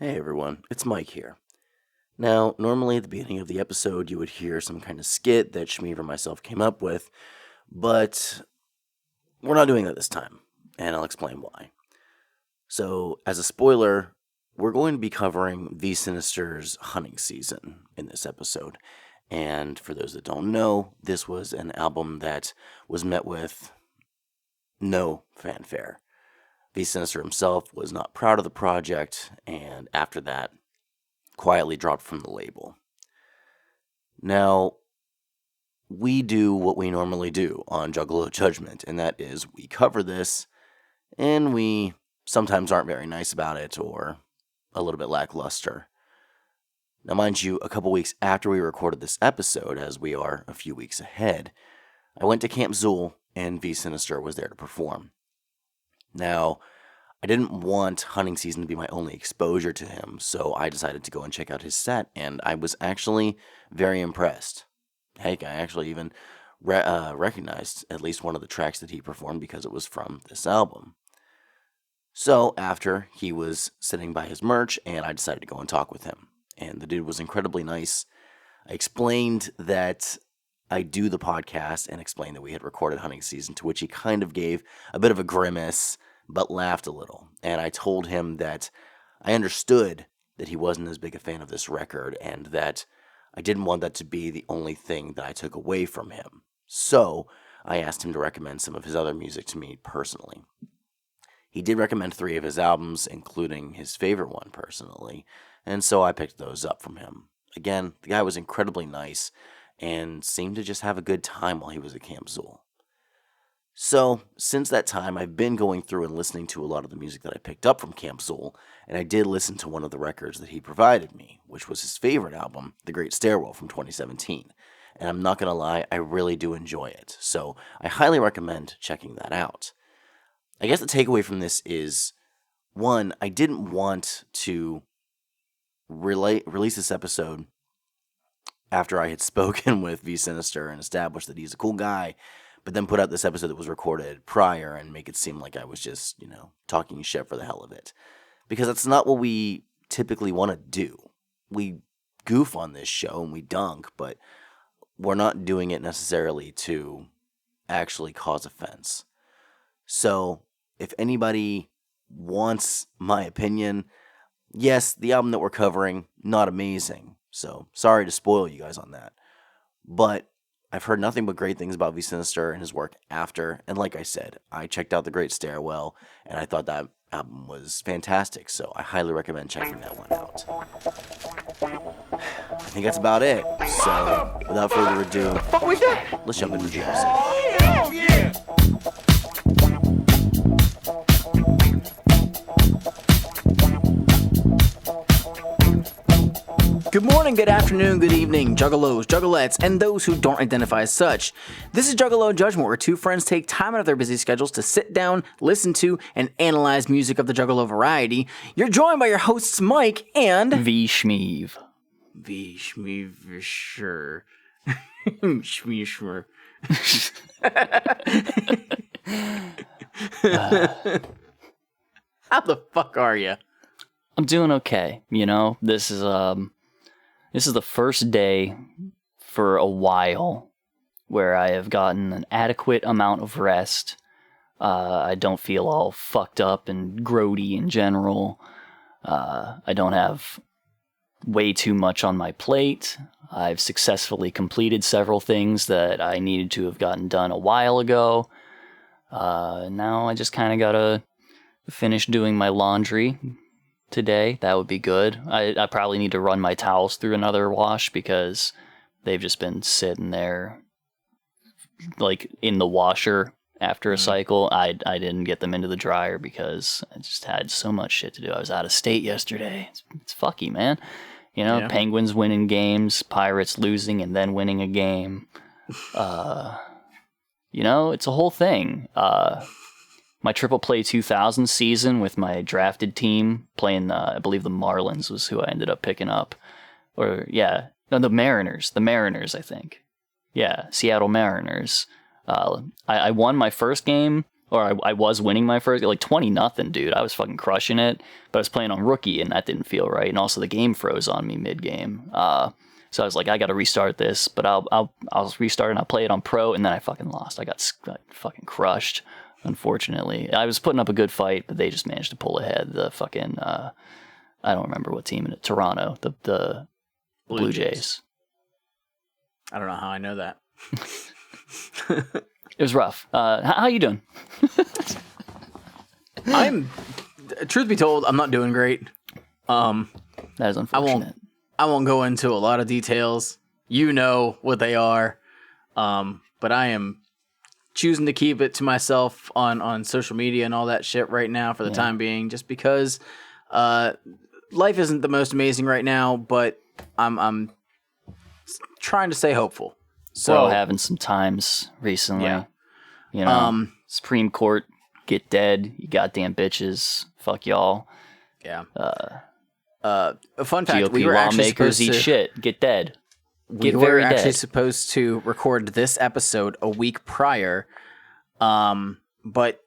Hey everyone, it's Mike here. Now, normally at the beginning of the episode you would hear some kind of skit that Schmeev or myself came up with, but we're not doing that this time, and I'll explain why. So, as a spoiler, we're going to be covering V Sinister's hunting season in this episode, and for those that don't know, this was an album that was met with no fanfare. V Sinister himself was not proud of the project, and after that, quietly dropped from the label. Now, we do what we normally do on Juggalo Judgment, and that is we cover this, and we sometimes aren't very nice about it, or a little bit lackluster. Now, mind you, a couple weeks after we recorded this episode, as we are a few weeks ahead, I went to Camp Xul, and V Sinizter was there to perform. Now, I didn't want hunting season to be my only exposure to him, so I decided to go and check out his set, and I was actually very impressed. Heck, I actually even recognized at least one of the tracks that he performed because it was from this album. So, after, he was sitting by his merch, and I decided to go and talk with him. And the dude was incredibly nice. I explained that I do the podcast and explained that we had recorded hunting season, to which he kind of gave a bit of a grimace, but laughed a little. And I told him that I understood that he wasn't as big a fan of this record, and that I didn't want that to be the only thing that I took away from him. So, I asked him to recommend some of his other music to me personally. He did recommend 3 of his albums, including his favorite one personally, and so I picked those up from him. Again, the guy was incredibly nice, and seemed to just have a good time while he was at Camp Xul. So, since that time, I've been going through and listening to a lot of the music that I picked up from Camp Xul, and I did listen to one of the records that he provided me, which was his favorite album, The Great Stairwell from 2017. And I'm not going to lie, I really do enjoy it, so I highly recommend checking that out. I guess the takeaway from this is, 1, I didn't want to release this episode after I had spoken with V Sinizter and established that he's a cool guy, but then put out this episode that was recorded prior and make it seem like I was just, talking shit for the hell of it. Because that's not what we typically want to do. We goof on this show and we dunk, but we're not doing it necessarily to actually cause offense. So, if anybody wants my opinion, yes, the album that we're covering, not amazing. So, sorry to spoil you guys on that. But I've heard nothing but great things about V Sinizter and his work after. And like I said, I checked out The Great Stairwell, and I thought that album was fantastic. So, I highly recommend checking that one out. I think that's about it. So, without further ado, let's jump into the episode. Good morning, good afternoon, good evening, Juggalos, Juggalettes, and those who don't identify as such. This is Juggalo Judgment, where 2 friends take time out of their busy schedules to sit down, listen to, and analyze music of the Juggalo variety. You're joined by your hosts Mike and V Schmeev. V Schmeev, sure. Schmeev. How the fuck are you? I'm doing okay. This is the first day for a while where I have gotten an adequate amount of rest. I don't feel all fucked up and grody in general. I don't have way too much on my plate. I've successfully completed several things that I needed to have gotten done a while ago. Now I just kind of gotta finish doing my laundry today. That would be good. I probably need to run my towels through another wash because they've just been sitting there like in the washer after a cycle. I didn't get them into the dryer because I just had so much shit to do. I was out of state yesterday. It's fucky, man. Penguins winning games, Pirates losing and then winning a game. It's a whole thing. My Triple Play 2000 season with my drafted team playing, I believe the Marlins was who I ended up picking up. The Mariners. The Mariners, I think. Yeah, Seattle Mariners. I won my first game or I was winning my first, like 20-0, dude. I was fucking crushing it, but I was playing on rookie, and that didn't feel right. And also the game froze on me mid-game. So I was like, I got to restart this, but I'll restart and I'll play it on pro, and then I fucking lost. I got fucking crushed, unfortunately. I was putting up a good fight, but they just managed to pull ahead. The fucking, I don't remember what team in it. Toronto, the Blue Jays. I don't know how I know that. It was rough. How you doing? Truth be told, I'm not doing great. That is unfortunate. I won't go into a lot of details. You know what they are. But I am choosing to keep it to myself on social media and all that shit right now for the time being, just because life isn't the most amazing right now, but I'm trying to stay hopeful. So we're all having some times recently. Yeah. You know, Supreme Court, get dead, you goddamn bitches. Fuck y'all. Yeah. A fun fact: GOP we were actually lawmakers supposed eat to, shit, get dead, we get were very actually dead. supposed to record this episode a week prior, but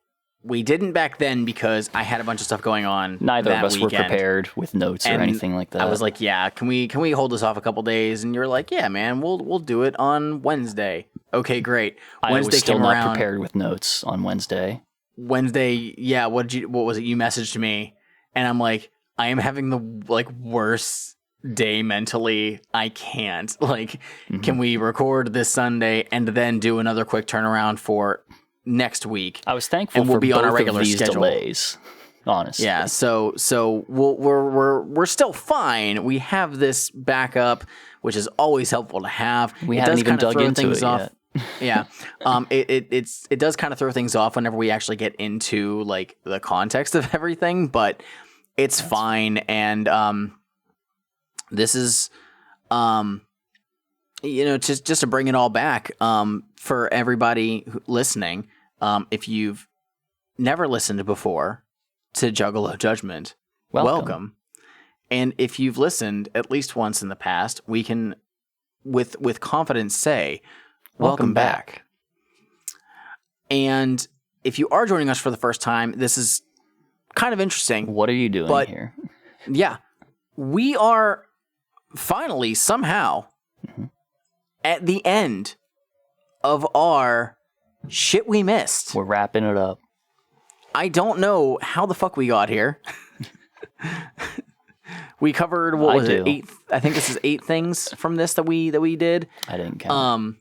we didn't back then because I had a bunch of stuff going on. Neither that of us weekend. were prepared with notes or And anything like that. I was like, "Yeah, can we hold this off a couple days?" And you're like, "Yeah, man, we'll do it on Wednesday." Okay, great. I Wednesday was still came not around. prepared with notes on Wednesday. Wednesday, yeah. What was it? You messaged me, and I'm like, I am having the worst day mentally. I can't. Can we record this Sunday and then do another quick turnaround for next week? I was thankful And we'll for be on both our regular of these schedule. delays. Honestly, Yeah. So we're still fine. We have this backup, which is always helpful to have. we It haven't does even kind of dug throw into things it off. yet. Yeah. It does kind of throw things off whenever we actually get into the context of everything, but it's fine. And this is just to bring it all back for everybody listening. If you've never listened before to Juggalo Judgment, welcome. And if you've listened at least once in the past, we can with confidence say welcome back. And if you are joining us for the first time, this is kind of interesting. What are you doing here? Yeah. We are finally somehow at the end of our shit we missed. We're wrapping it up. I don't know how the fuck we got here. We covered eight? I think this is 8 things from this that we did. I didn't count.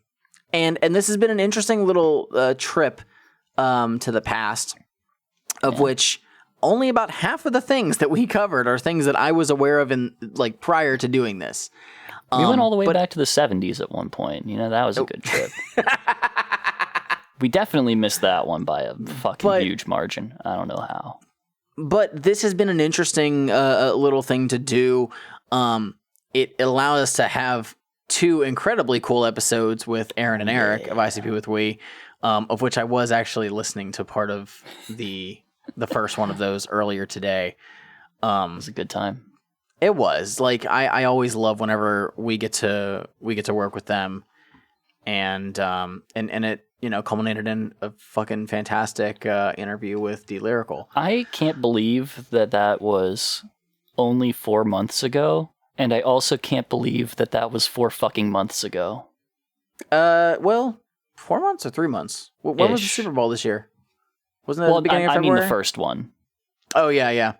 And this has been an interesting little trip to the past, of which only about half of the things that we covered are things that I was aware of in prior to doing this. We went all the way back to the 70s at one point. You know, that was a good trip. We definitely missed that one by a fucking huge margin. I don't know how. But this has been an interesting little thing to do. It allowed us to have 2 incredibly cool episodes with Aaron and Eric of ICP with We, of which I was actually listening to part of the first one of those earlier today. It was a good time. It was I always love whenever we get to work with them, and it culminated in a fucking fantastic interview with D Lyrical. I can't believe that was only 4 months ago, and I also can't believe that was 4 fucking months ago. Well, 4 months or 3 months? When was the Super Bowl this year? Wasn't it at the beginning of February? I mean the first one. Oh yeah.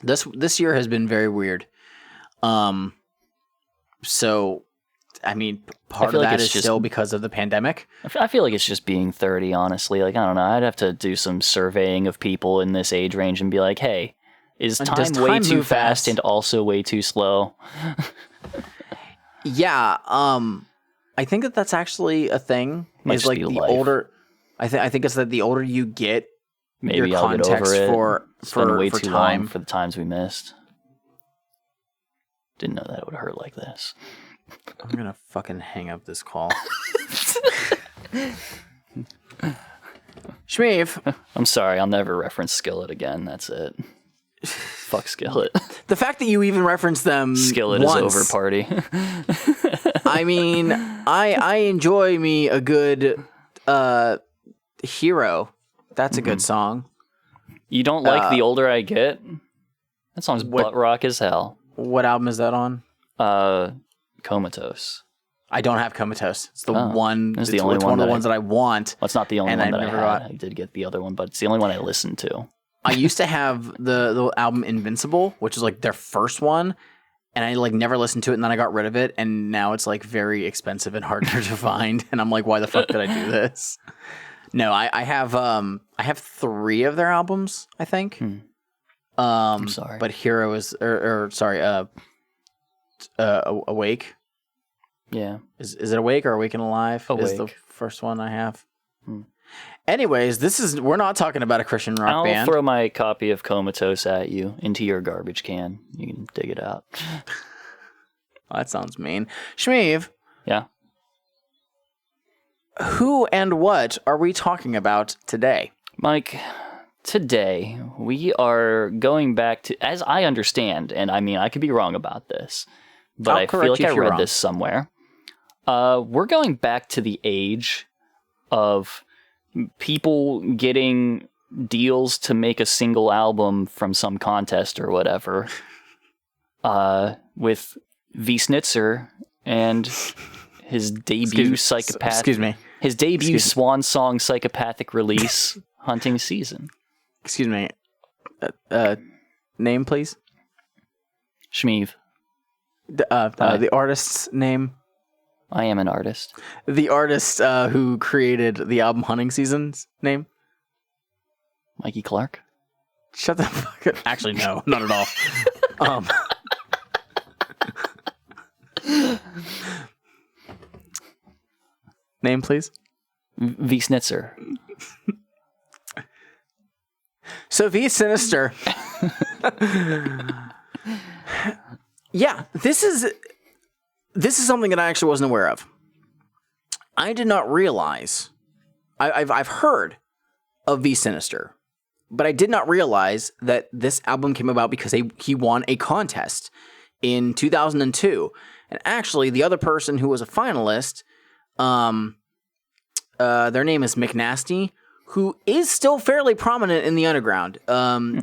This year has been very weird. So, I mean, part of that is still because of the pandemic. I feel like it's just being 30, honestly. I don't know. I'd have to do some surveying of people in this age range and be like, hey, is time way too fast and also way too slow? Yeah. I think that's actually a thing. Is the life. older. I think it's that the older you get, maybe your I'll get context over it. for way for too time long for the times we missed. Didn't know that it would hurt like this. I'm gonna fucking hang up this call. Schmeev. I'm sorry, I'll never reference Skillet again. That's it. Fuck Skillet. The fact that you even reference them Skillet once, is over, party. I mean, I enjoy me a good hero That's a good song. You don't like The Older I Get? That song's butt rock as hell. What album is that on? Comatose. I don't have Comatose. It's the one. It's one of the ones that I want. Well, it's not the only one that I got. had. I did get the other one, but it's the only one I listened to. I used to have the album Invincible, which is like their first one, and I like never listened to it, and then I got rid of it, and now it's like very expensive and harder to find, and I'm like, why the fuck did I do this? No, I have 3 of their albums, I think. I'm sorry, but Hero is Awake. Yeah. Is it Awake or Awake and Alive? Awake. Is the first one I have. Anyways, we're not talking about a Christian rock band. I'll throw my copy of Comatose at you into your garbage can. You can dig it out. Oh, that sounds mean. Schmeev. Yeah. Who and what are we talking about today? Mike, today we are going back to, as I understand, and I mean, I could be wrong about this, but I feel like I read this somewhere. We're going back to the age of people getting deals to make a single album from some contest or whatever, with V Sinizter and his debut his debut swan song Psychopathic release, Hunting Season. Excuse me. Name, please. Schmeev. The artist's name. I am an artist. The artist who created the album Hunting Season's name? Mikey Clark? Shut the fuck up. Actually, no, not at all. Name, please? V Sinizter. So V Sinizter. Yeah, this is something that I actually wasn't aware of. I did not realize. I've heard of V Sinizter, but I did not realize that this album came about because he won a contest in 2002. And actually, the other person who was a finalist, their name is McNasty, who is still fairly prominent in the underground.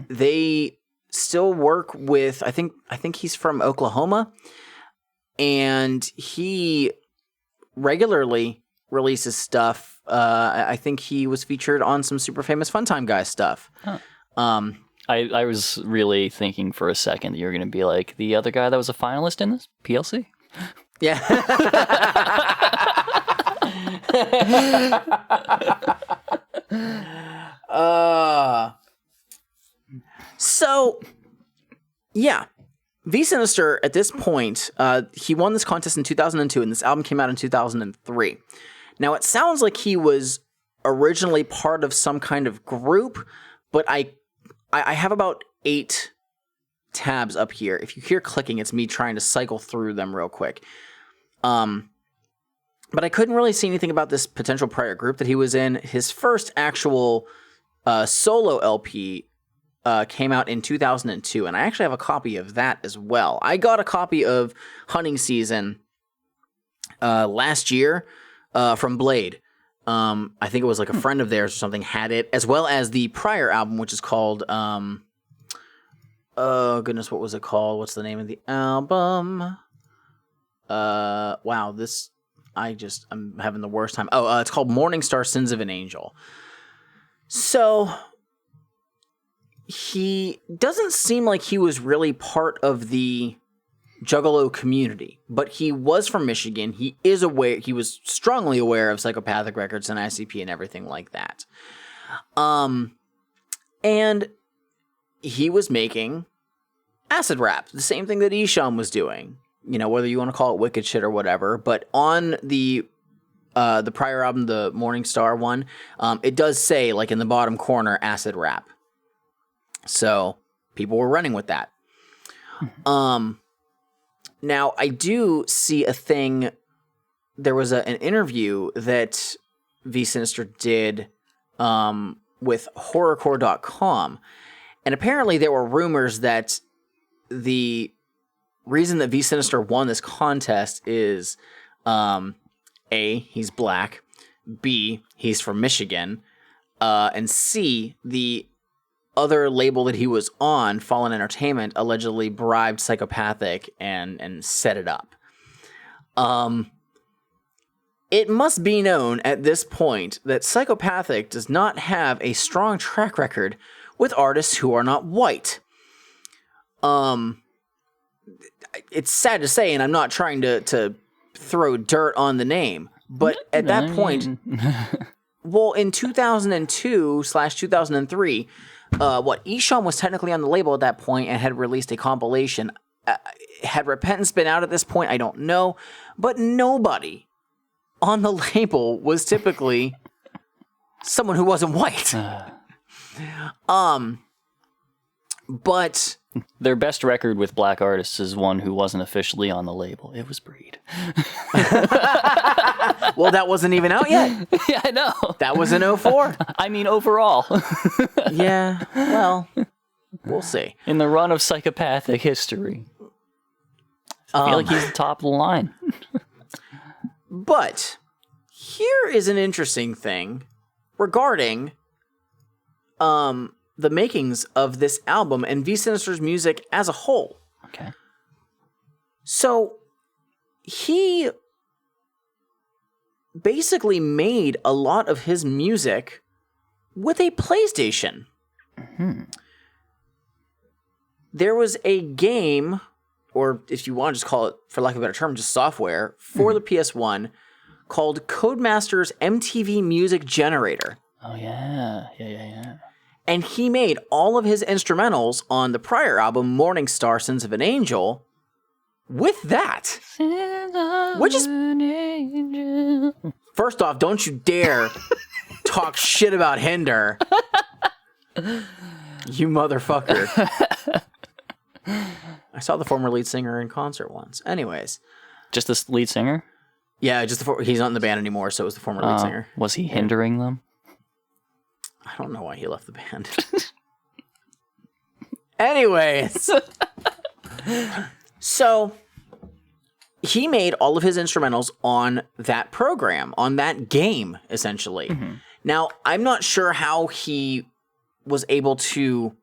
They still work with, I think he's from Oklahoma, and he regularly releases stuff. I think he was featured on some Super Famous Funtime Guys stuff. Huh. I was really thinking for a second that you were going to be like, the other guy that was a finalist in this? PLC? Yeah. So, yeah. V Sinizter, at this point, he won this contest in 2002, and this album came out in 2003. Now, it sounds like he was originally part of some kind of group, but I have about 8 tabs up here. If you hear clicking, it's me trying to cycle through them real quick. But I couldn't really see anything about this potential prior group that he was in. His first actual solo LP came out in 2002, and I actually have a copy of that as well. I got a copy of Hunting Season last year from Blade. I think it was like a friend of theirs or something had it, as well as the prior album, which is called, oh goodness, what was it called? What's the name of the album? Wow, I'm having the worst time. It's called Morning Star Sins of an Angel. So, he doesn't seem like he was really part of the Juggalo community, but he was from Michigan. He was strongly aware of Psychopathic Records and ICP and everything like that. And he was making acid rap, the same thing that Isham was doing. You know, whether you want to call it wicked shit or whatever, but on the prior album, the Morning Star one, it does say, like in the bottom corner, acid rap. So people were running with that. Now I do see a thing. There was an interview that V Sinizter did with horrorcore.com, and apparently there were rumors that the reason that V Sinizter won this contest is A, he's black, B, he's from Michigan, and C, the other label that he was on, Fallen Entertainment, allegedly bribed Psychopathic and set it up. It must be known at this point that Psychopathic does not have a strong track record with artists who are not white. It's sad to say, and I'm not trying to throw dirt on the name, but at that point, well, in 2002/2003, Esham was technically on the label at that point and had released a compilation. Had Repentance been out at this point? I don't know, but nobody on the label was typically someone who wasn't white. But their best record with black artists is one who wasn't officially on the label. It was Breed. Well, that wasn't even out yet. Yeah, I know. That was in 2004. I mean, overall. Yeah, well, we'll see. In the run of Psychopathic history. I feel like he's the top of the line. But here is an interesting thing regarding the makings of this album and V Sinister's music as a whole. Okay. So he basically made a lot of his music with a PlayStation. Mm-hmm. There was a game, or if you want to just call it, for lack of a better term, just software, for the PS1 called Codemaster's MTV Music Generator. Oh, yeah. Yeah. And he made all of his instrumentals on the prior album, Morning Star, Sins of an Angel, with that. Which is... First off, don't you dare talk shit about Hinder. You motherfucker. I saw the former lead singer in concert once. Anyways. Just the lead singer? Yeah, he's not in the band anymore, so it was the former lead singer. Was he hindering them? I don't know why he left the band. Anyways. So, he made all of his instrumentals on that program, on that game, essentially. Mm-hmm. Now, I'm not sure how he was able to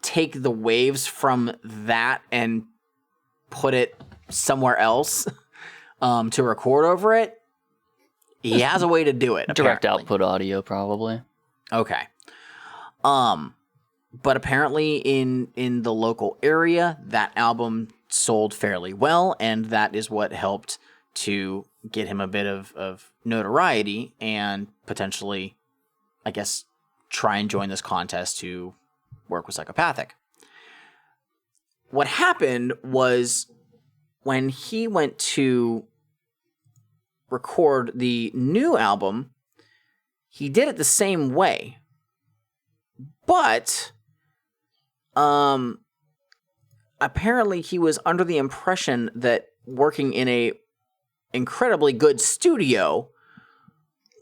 take the waves from that and put it somewhere else to record over it. He has a way to do it. Direct output audio, probably. Okay. But apparently in the local area, that album sold fairly well, and that is what helped to get him a bit of notoriety and potentially, I guess, try and join this contest to work with Psychopathic. What happened was when he went to record the new album, he did it the same way. But apparently he was under the impression that working in a incredibly good studio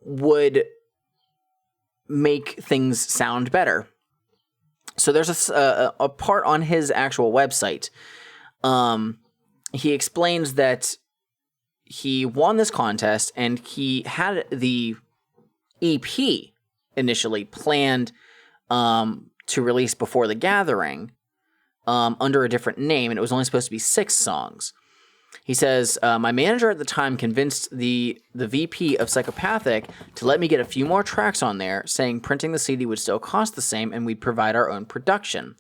would make things sound better. So there's a part on his actual website. He explains that he won this contest and he had the EP initially planned to release before the gathering under a different name, and it was only supposed to be 6 songs. He says, my manager at the time convinced the VP of Psychopathic to let me get a few more tracks on there, saying printing the CD would still cost the same and we'd provide our own production.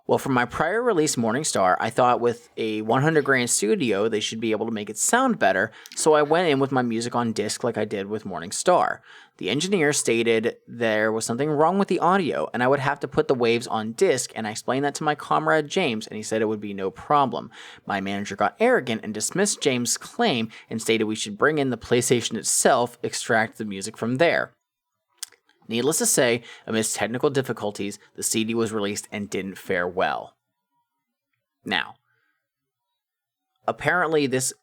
Well, from my prior release, Morning Star, I thought with a 100 grand studio, they should be able to make it sound better, so I went in with my music on disc like I did with Morning Star. The engineer stated there was something wrong with the audio, and I would have to put the waves on disc, and I explained that to my comrade James, and he said it would be no problem. My manager got arrogant and dismissed James' claim and stated we should bring in the PlayStation itself, extract the music from there. Needless to say, amidst technical difficulties, the CD was released and didn't fare well. Now, apparently this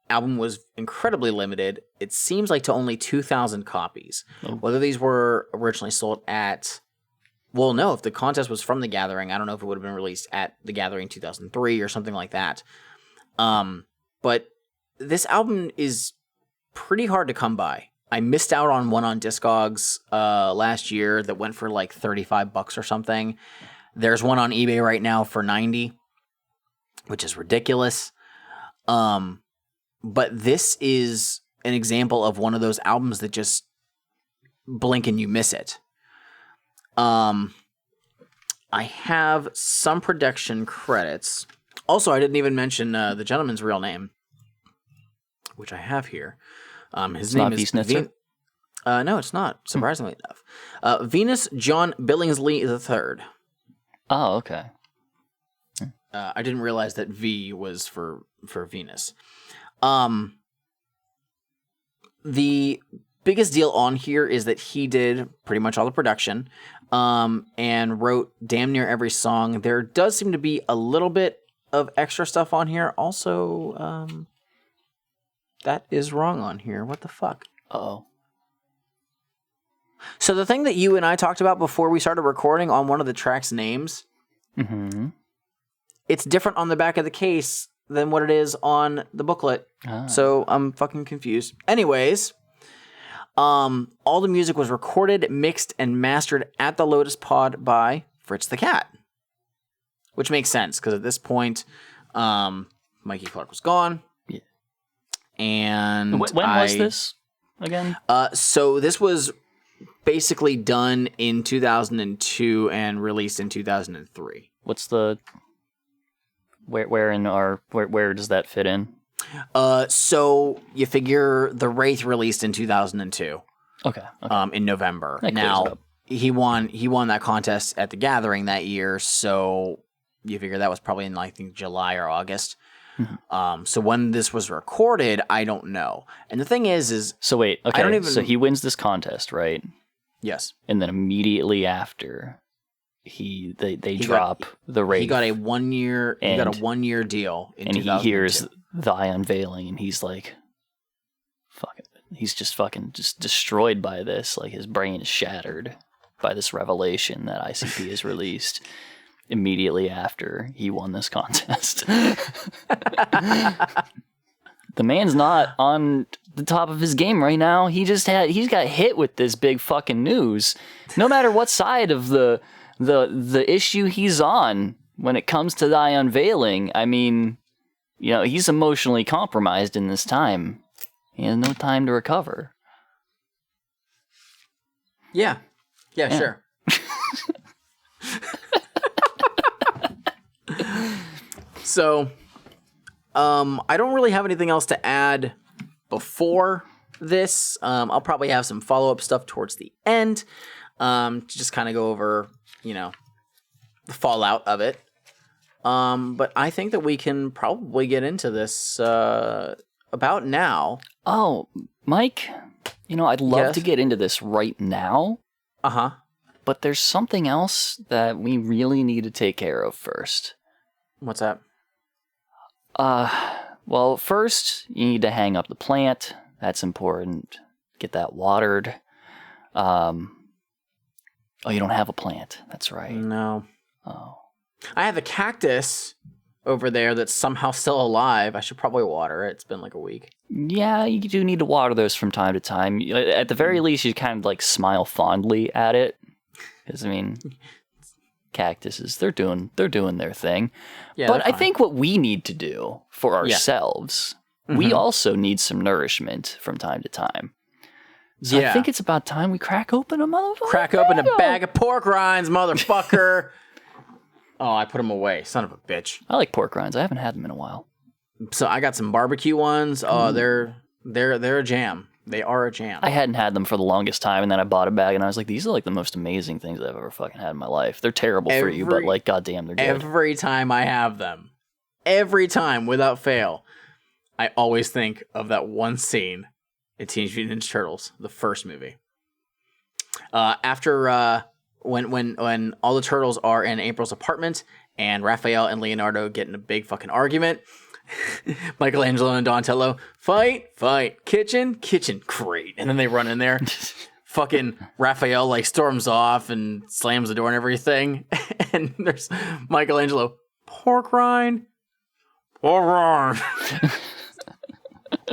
album was incredibly limited. It seems like to only 2,000 copies. Oh. Whether these were originally sold at... Well, no, if the contest was from The Gathering, I don't know if it would have been released at The Gathering 2003 or something like that. But this album is pretty hard to come by. I missed out on one on Discogs last year that went for like $35 or something. There's one on eBay right now for $90, which is ridiculous. But this is an example of one of those albums that just blink and you miss it. I have some production credits. Also, I didn't even mention the gentleman's real name, which I have here. His name is V Sinizter? No, it's not. Surprisingly enough, Venus John Billingsley III. Oh, okay. I didn't realize that V was for Venus. The biggest deal on here is that he did pretty much all the production, and wrote damn near every song. There does seem to be a little bit of extra stuff on here. Also, that is wrong on here. What the fuck? Uh-oh. So the thing that you and I talked about before we started recording on one of the track's names, it's different on the back of the case than what it is on the booklet. So I'm fucking confused. Anyways, all the music was recorded, mixed, and mastered at the Lotus Pod by Fritz the Cat. Which makes sense, because at this point, Mikey Clark was gone. Yeah. And when was this again? So this was basically done in 2002 and released in 2003. What's the... Where does that fit in? So you figure the Wraith released in 2002. Okay. In November. That clears it Now up. he won that contest at the Gathering that year, so you figure that was probably in I think July or August. So when this was recorded, I don't know. And the thing is so wait. Okay. I don't even, so he wins this contest, right? Yes. And then immediately after, they drop the Wraith. He got a 1 year. He got a 1 year deal in 2002. And he hears Thy Unveiling, and he's like, "Fuck it." He's just fucking just destroyed by this. Like his brain is shattered by this revelation that ICP is released immediately after he won this contest. The man's not on the top of his game right now. He's got hit with this big fucking news. No matter what side of the issue he's on when it comes to Thy Unveiling, I mean, you know, he's emotionally compromised in this time. He has no time to recover. Yeah, sure. So, I don't really have anything else to add before this. I'll probably have some follow-up stuff towards the end, to just kind of go over, you know, the fallout of it. But I think that we can probably get into this about now. Oh, Mike, you know, I'd love Yes? to get into this right now, Uh-huh. but there's something else that we really need to take care of first. What's that? Well, first, you need to hang up the plant. That's important. Get that watered. Oh, you don't have a plant. That's right. No. Oh. I have a cactus over there that's somehow still alive. I should probably water it. It's been like a week. Yeah, you do need to water those from time to time. At the very least, you kind of like smile fondly at it. Because, I mean, cactuses, they're doing their thing. Yeah, but they're I fine. think what we need to do for ourselves, we also need some nourishment from time to time. So I think it's about time we crack open a motherfucker. Crack open a bag of pork rinds, motherfucker. Oh, I put them away. Son of a bitch. I like pork rinds. I haven't had them in a while. So I got some barbecue ones. Oh, they're a jam. They are a jam. I hadn't had them for the longest time, and then I bought a bag, and I was like, these are like the most amazing things I've ever fucking had in my life. They're terrible for you, but like, goddamn, they're good. Every time I have them, every time without fail, I always think of that one scene in Teenage Mutant Ninja Turtles, the first movie. After when all the turtles are in April's apartment and Raphael and Leonardo get in a big fucking argument, Michelangelo and Donatello fight, kitchen, great, and then they run in there. Fucking Raphael like storms off and slams the door and everything, and there's Michelangelo, pork rind.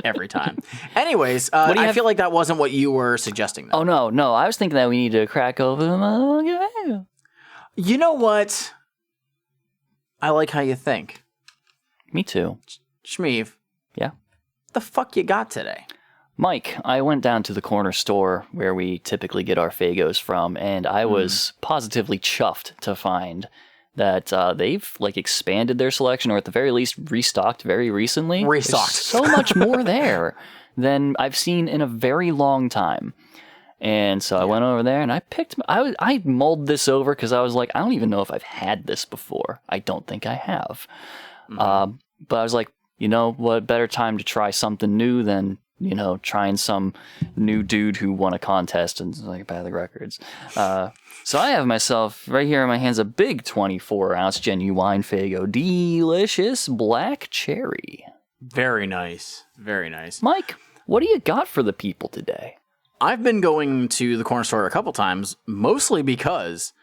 Every time. Anyways, I feel like that wasn't what you were suggesting, though. Oh, no. I was thinking that we need to crack open. You know what? I like how you think. Me too. Schmeev. Yeah? The fuck you got today? Mike, I went down to the corner store where we typically get our Fagos from, and I was positively chuffed to find that they've expanded their selection, or at the very least restocked very recently. Restocked. There's so much more there than I've seen in a very long time. And so I went over there and I mulled this over because I was like, I don't even know if I've had this before. I don't think I have. But I was like, you know what, better time to try something new than, trying some new dude who won a contest in Psychopathic Records. So I have myself right here in my hands a big 24-ounce genuine Fago, delicious black cherry. Very nice. Very nice. Mike, what do you got for the people today? I've been going to the corner store a couple times, mostly because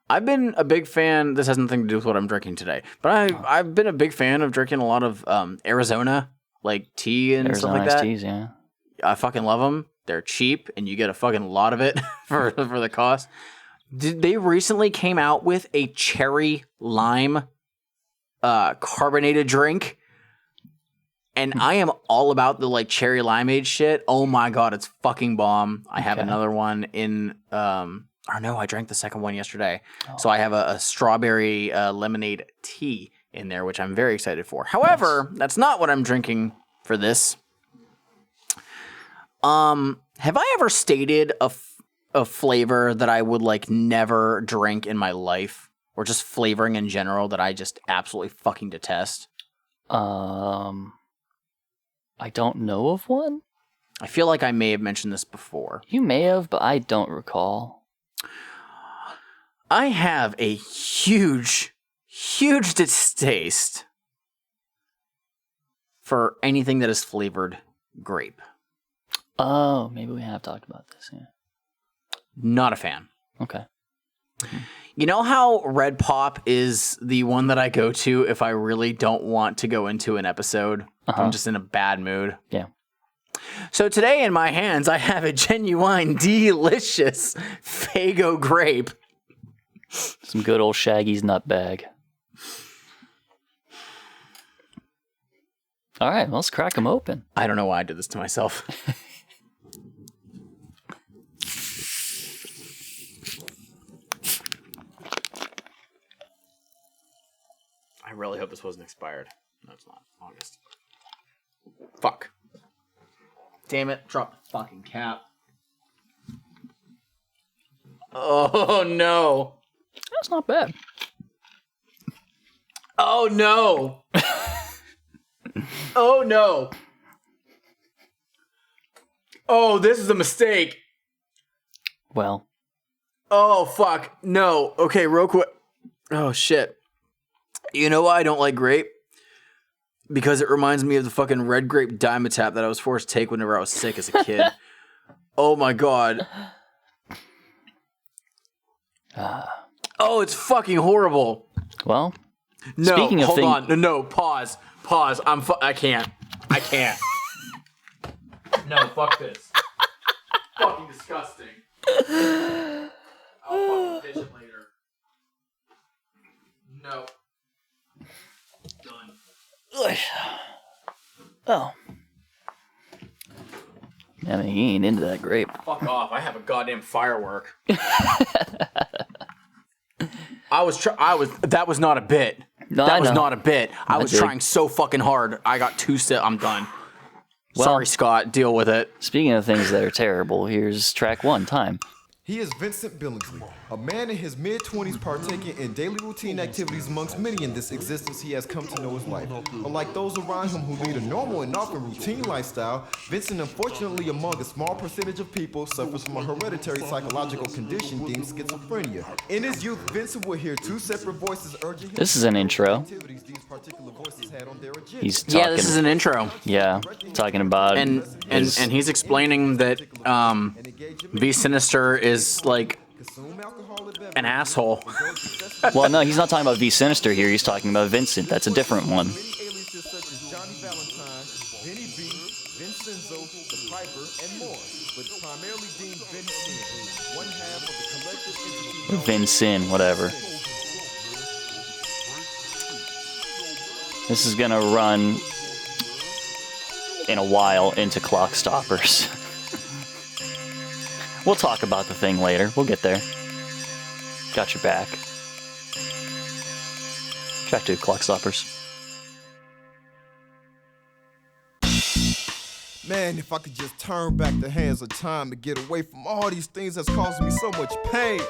I've been a big fan. This has nothing to do with what I'm drinking today, but I've been a big fan of drinking a lot of Arizona, tea and stuff like that. Teas, yeah. I fucking love them. They're cheap, and you get a fucking lot of it for the cost. They recently came out with a cherry lime carbonated drink. And I am all about the cherry limeade shit. Oh my god, it's fucking bomb. I have another one in or no, I drank the second one yesterday. So I have a strawberry lemonade tea in there, which I'm very excited for. However, that's not what I'm drinking for this. Have I ever stated a flavor that I would never drink in my life, or just flavoring in general that I just absolutely fucking detest? I don't know of one. I feel like I may have mentioned this before. You may have, but I don't recall. I have a huge distaste for anything that is flavored grape. Oh, maybe we have talked about this, yeah. Not a fan. Okay. You know how Red Pop is the one that I go to if I really don't want to go into an episode? If I'm just in a bad mood. Yeah. So today in my hands, I have a genuine, delicious Fago grape. Some good old Shaggy's nut bag. All right, well, let's crack them open. I don't know why I did this to myself. I really hope this wasn't expired. No, it's not. August. Fuck. Damn it. Drop the fucking cap. Oh, no. That's not bad. Oh, no. Oh, no. Oh, this is a mistake. Well. Oh, fuck. No. Okay, real quick. Oh, shit. You know why I don't like grape? Because it reminds me of the fucking red grape Dimetap that I was forced to take whenever I was sick as a kid. Oh my god. Oh, it's fucking horrible. Well, no, speaking of hold on. No, pause. I can't. No, fuck this. Fucking disgusting. I'll fucking pitch it later. No. Done. Oh. I mean, he ain't into that grape. Fuck off. I have a goddamn firework. That was not a bit. No, that was not a bit. I was dig. trying so fucking hard. I got 2 sips. I'm done. Well, sorry, Scott. Deal with it. Speaking of things that are terrible, here's track 1, Time. He is Vincent Billingsley, a man in his mid-20s partaking in daily routine activities amongst many in this existence he has come to know his life. Unlike those around him who lead a normal and often routine lifestyle, Vincent, unfortunately among a small percentage of people, suffers from a hereditary psychological condition deemed schizophrenia. In his youth, Vincent would hear 2 separate voices urging him This is an intro. He's talking, Yeah, this is an intro. Yeah, talking about And he's explaining that V Sinizter is like an asshole. Well, no, he's not talking about V Sinizter here. He's talking about Vincent. That's a different one. Johnny Valentine, Vinny B, Vincenzo, the Piper, and more, but primarily deemed Vinny Sin, one half of the collective entity known Vincin, whatever. This is gonna run in a while into Clock Stoppers. We'll talk about the thing later. We'll get there. Got your back. Track 2, Clock Stoppers. Man, if I could just turn back the hands of time and get away from all these things that's causing me so much pain.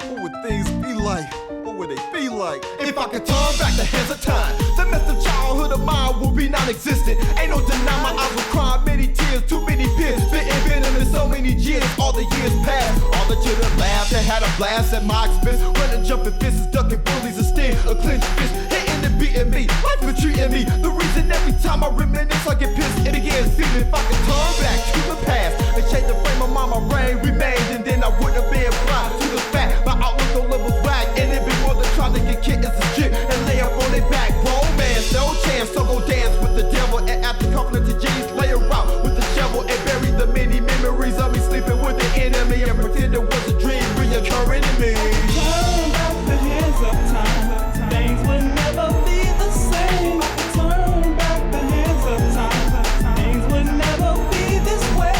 What would things be like? What would they be like? If I could turn back the hands of time, the mess of childhood of mine will be non-existent. Ain't no denying my eyes will cry many tears, too many pits, spitting venom in so many years. All the years passed, all the children laughed and had a blast at my expense. Running, jumping fists, ducking bullies, a sting, a clenched fist, hitting and beating me. Life been treating me. The reason every time I reminisce, I get pissed and again feeling. If I could turn back to the past and change the frame of mind, my brain remained, and then I wouldn't have been blind to the fact my outlook on levels whack, and it'd be more than trying to get kittens and shit and lay up on their back. Romance, no chance, so go dance with the devil, and after coupling to G's, lay her out with the shovel and bury the many memories of me sleeping with the enemy and pretend it was a dream reoccurring to me. Turn back the hands of time, things would never be the same. Turn back the hands of time, things would never be this way.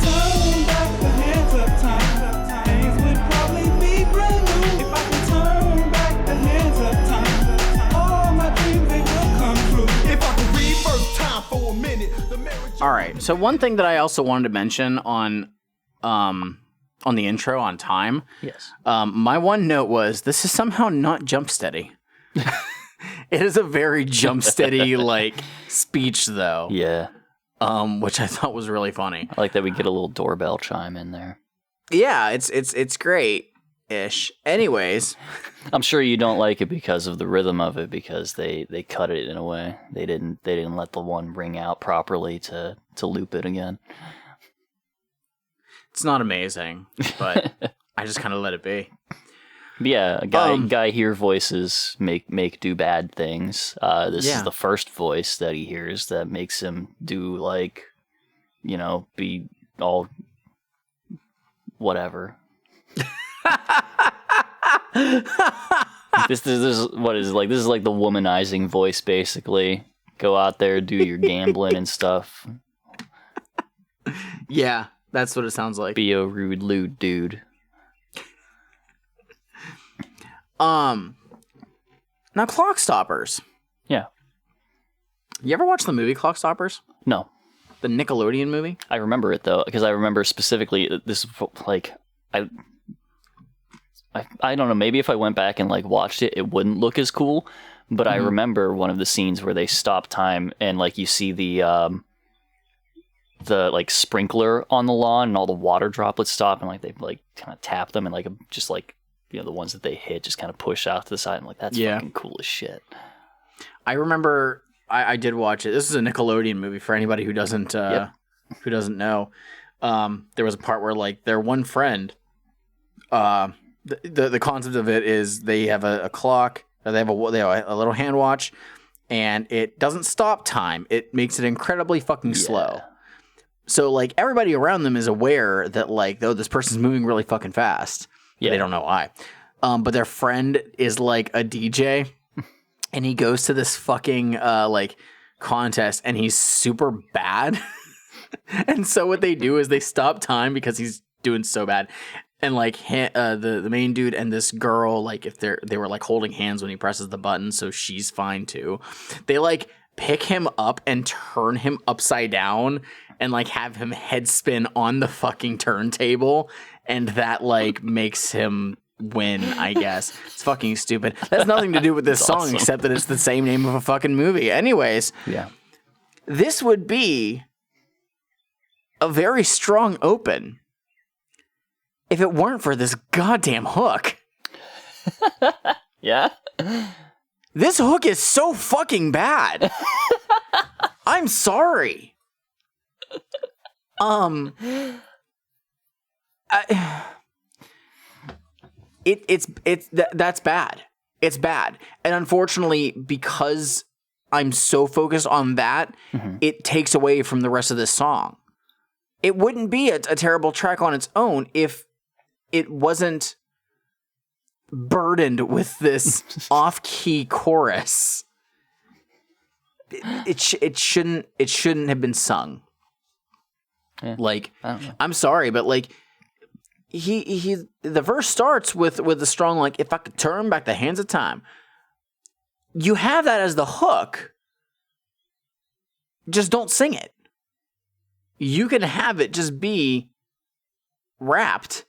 Turn back the hands of time, things would probably be brand new. If I could turn back the hands of time, all my dreams they will come true. If I could reverse time for a minute, the marriage. All right. So one thing that I also wanted to mention on the intro on time. Yes. My one note was this is somehow not jump steady. It is a very jump steady like speech though. Yeah. Which I thought was really funny. I like that we get a little doorbell chime in there. Yeah, it's great-ish. Anyways, I'm sure you don't like it because of the rhythm of it, because they cut it in a way. They didn't let the one ring out properly to loop it again. it's not amazing, but I just kind of let it be. But yeah, a guy hear voices make do bad things. This is the first voice that he hears that makes him do like, be all whatever. This is what is like. This is like the womanizing voice, basically. Go out there, do your gambling and stuff. Yeah, that's what it sounds like. Be a rude, lewd dude. Now Clock Stoppers. Yeah. You ever watch the movie Clock Stoppers? No. The Nickelodeon movie? I remember it though, because I remember specifically this. Like, I don't know. Maybe if I went back and like watched it, it wouldn't look as cool. But I remember one of the scenes where they stop time and like you see the like sprinkler on the lawn and all the water droplets stop and like they like kind of tap them and like just like the ones that they hit just kind of push out to the side. I'm like, that's fucking cool as shit. I remember I did watch it. This is a Nickelodeon movie for anybody who doesn't know. There was a part where like their one friend, the concept of it is they have a clock. They have a little hand watch, and it doesn't stop time. It makes it incredibly fucking slow. So like everybody around them is aware that like this person's moving really fucking fast. Yeah. They don't know why. But their friend is like a DJ, and he goes to this fucking like contest, and he's super bad. And so what they do is they stop time because he's doing so bad. And like the main dude and this girl, like if they were like holding hands when he presses the button, so she's fine too. They like pick him up and turn him upside down and like have him head spin on the fucking turntable, and that like makes him win, I guess. It's fucking stupid. That has nothing to do with this song awesome. except that it's the same name of a fucking movie. Anyways, this would be a very strong open if it weren't for this goddamn hook. Yeah? This hook is so fucking bad. I'm sorry. That's bad. It's bad. And unfortunately, because I'm so focused on that, it takes away from the rest of this song. It wouldn't be a terrible track on its own if it wasn't burdened with this off-key chorus. It shouldn't have been sung. Yeah. Like, I don't know. I'm sorry, but like the verse starts with a strong like, if I could turn back the hands of time. You have that as the hook. Just don't sing it. You can have it just be rapped,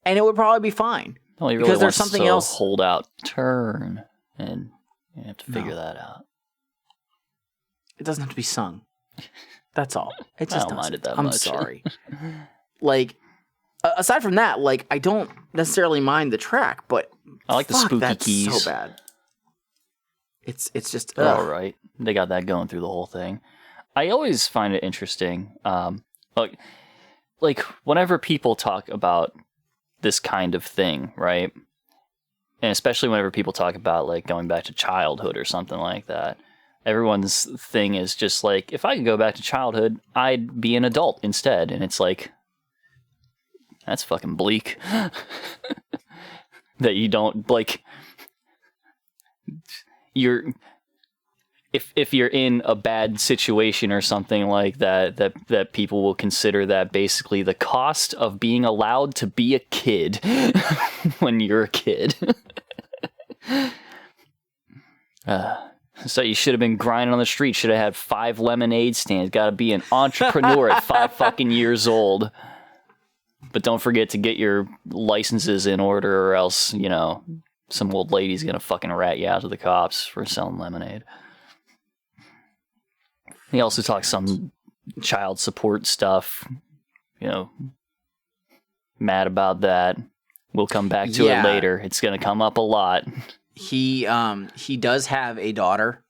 and it would probably be fine. No, he really because there's wants something to else. hold out, turn, and you have to figure that out. It doesn't have to be sung. That's all. It I just don't mind doesn't. it that I'm much. sorry. Like, aside from that, like, I don't necessarily mind the track, but I like the fuck, spooky that's keys. so bad. It's just They're ugh. all right. They got that going through the whole thing. I always find it interesting. Like whenever people talk about this kind of thing, right? And especially whenever people talk about like going back to childhood or something like that, everyone's thing is just like, if I could go back to childhood, I'd be an adult instead. And it's like, that's fucking bleak. That you don't like. If you're in a bad situation or something like that people will consider that basically the cost of being allowed to be a kid when you're a kid. So you should have been grinding on the street, should have had 5 lemonade stands, got to be an entrepreneur at 5 fucking years old. But don't forget to get your licenses in order, or else, you know, some old lady's gonna fucking rat you out to the cops for selling lemonade. He also talks some child support stuff, you know, mad about that. We'll come back to it later. It's gonna come up a lot. He does have a daughter.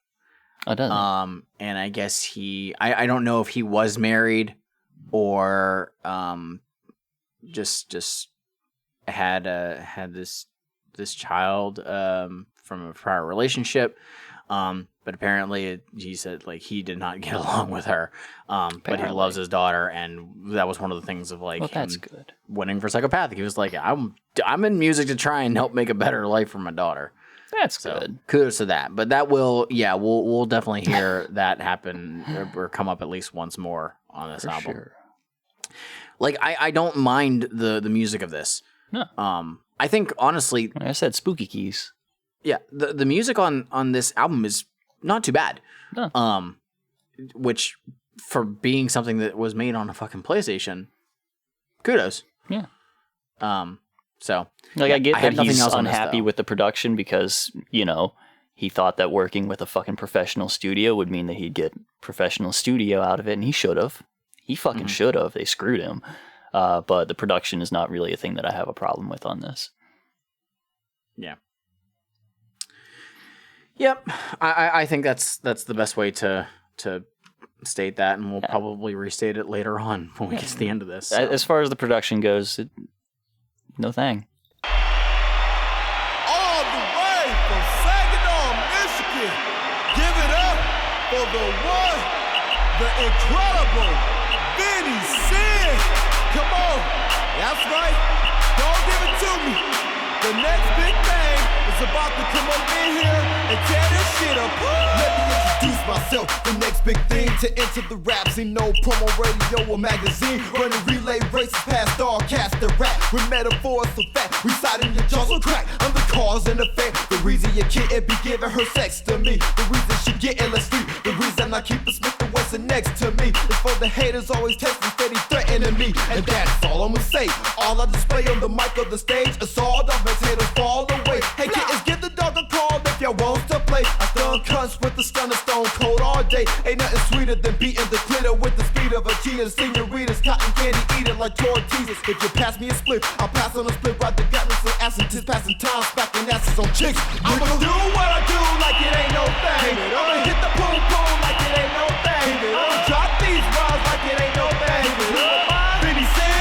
Oh, does he? And I guess I don't know if he was married or just had this child from a prior relationship. But apparently he said like he did not get along with her. But he loves his daughter, and that was one of the things of like that's good. Winning for Psychopathic. He was like, I'm in music to try and help make a better life for my daughter. That's So good. kudos to that. But that we'll definitely hear that happen or come up at least once more on this album. Sure. Like I don't mind the music of this. No. I think honestly, Like I said, spooky keys. yeah, the music on this album is not too bad. No. Which for being something that was made on a fucking PlayStation, kudos. Yeah. So Like I get have that nothing he's else on this, unhappy though. with the production because, you know, he thought that working with a fucking professional studio would mean that he'd get professional studio out of it, and he should have. He fucking should have. They screwed him. But the production is not really a thing that I have a problem with on this. Yeah. Yep. I think that's the best way to state that, and we'll probably restate it later on when we get to the end of this. So. As far as the production goes, no thing. All the way from Saginaw, Michigan. Give it up for the one, the incredible Vinny Sin. Come on. That's right. Don't give it to me. The next big thing is about to come up in here and tear this shit up. Let me introduce myself. The next big thing to enter the rap scene. No promo radio or magazine. Running relay races past all cats that rap. With metaphors so fat, reciting your jaws on crack. I'm the cause and effect. The reason your kid be giving her sex to me. The reason she getting less sleep. The reason I keep the Smith & Wesson next to me. Is for the haters always testing, steady threatening me. And that's all I'ma say. All I display on the mic or the stage is all the haters fall away. Hey kittens, give the dog a call if y'all wants to play. I stun cunts with the stunner stone cold all day. Ain't nothing sweeter than beating the glitter with the speed of a cheetah. Senoritas, cotton candy eating like tortillas. If you pass me a split, I'll pass on a split. Right, the got me some ass and tits, passing time, smacking asses on chicks. I'ma do what I do like it ain't no thing. I'ma hit the boom boom like it ain't no thing. I'ma drop these rhymes like it ain't no thing. Vinny Sin,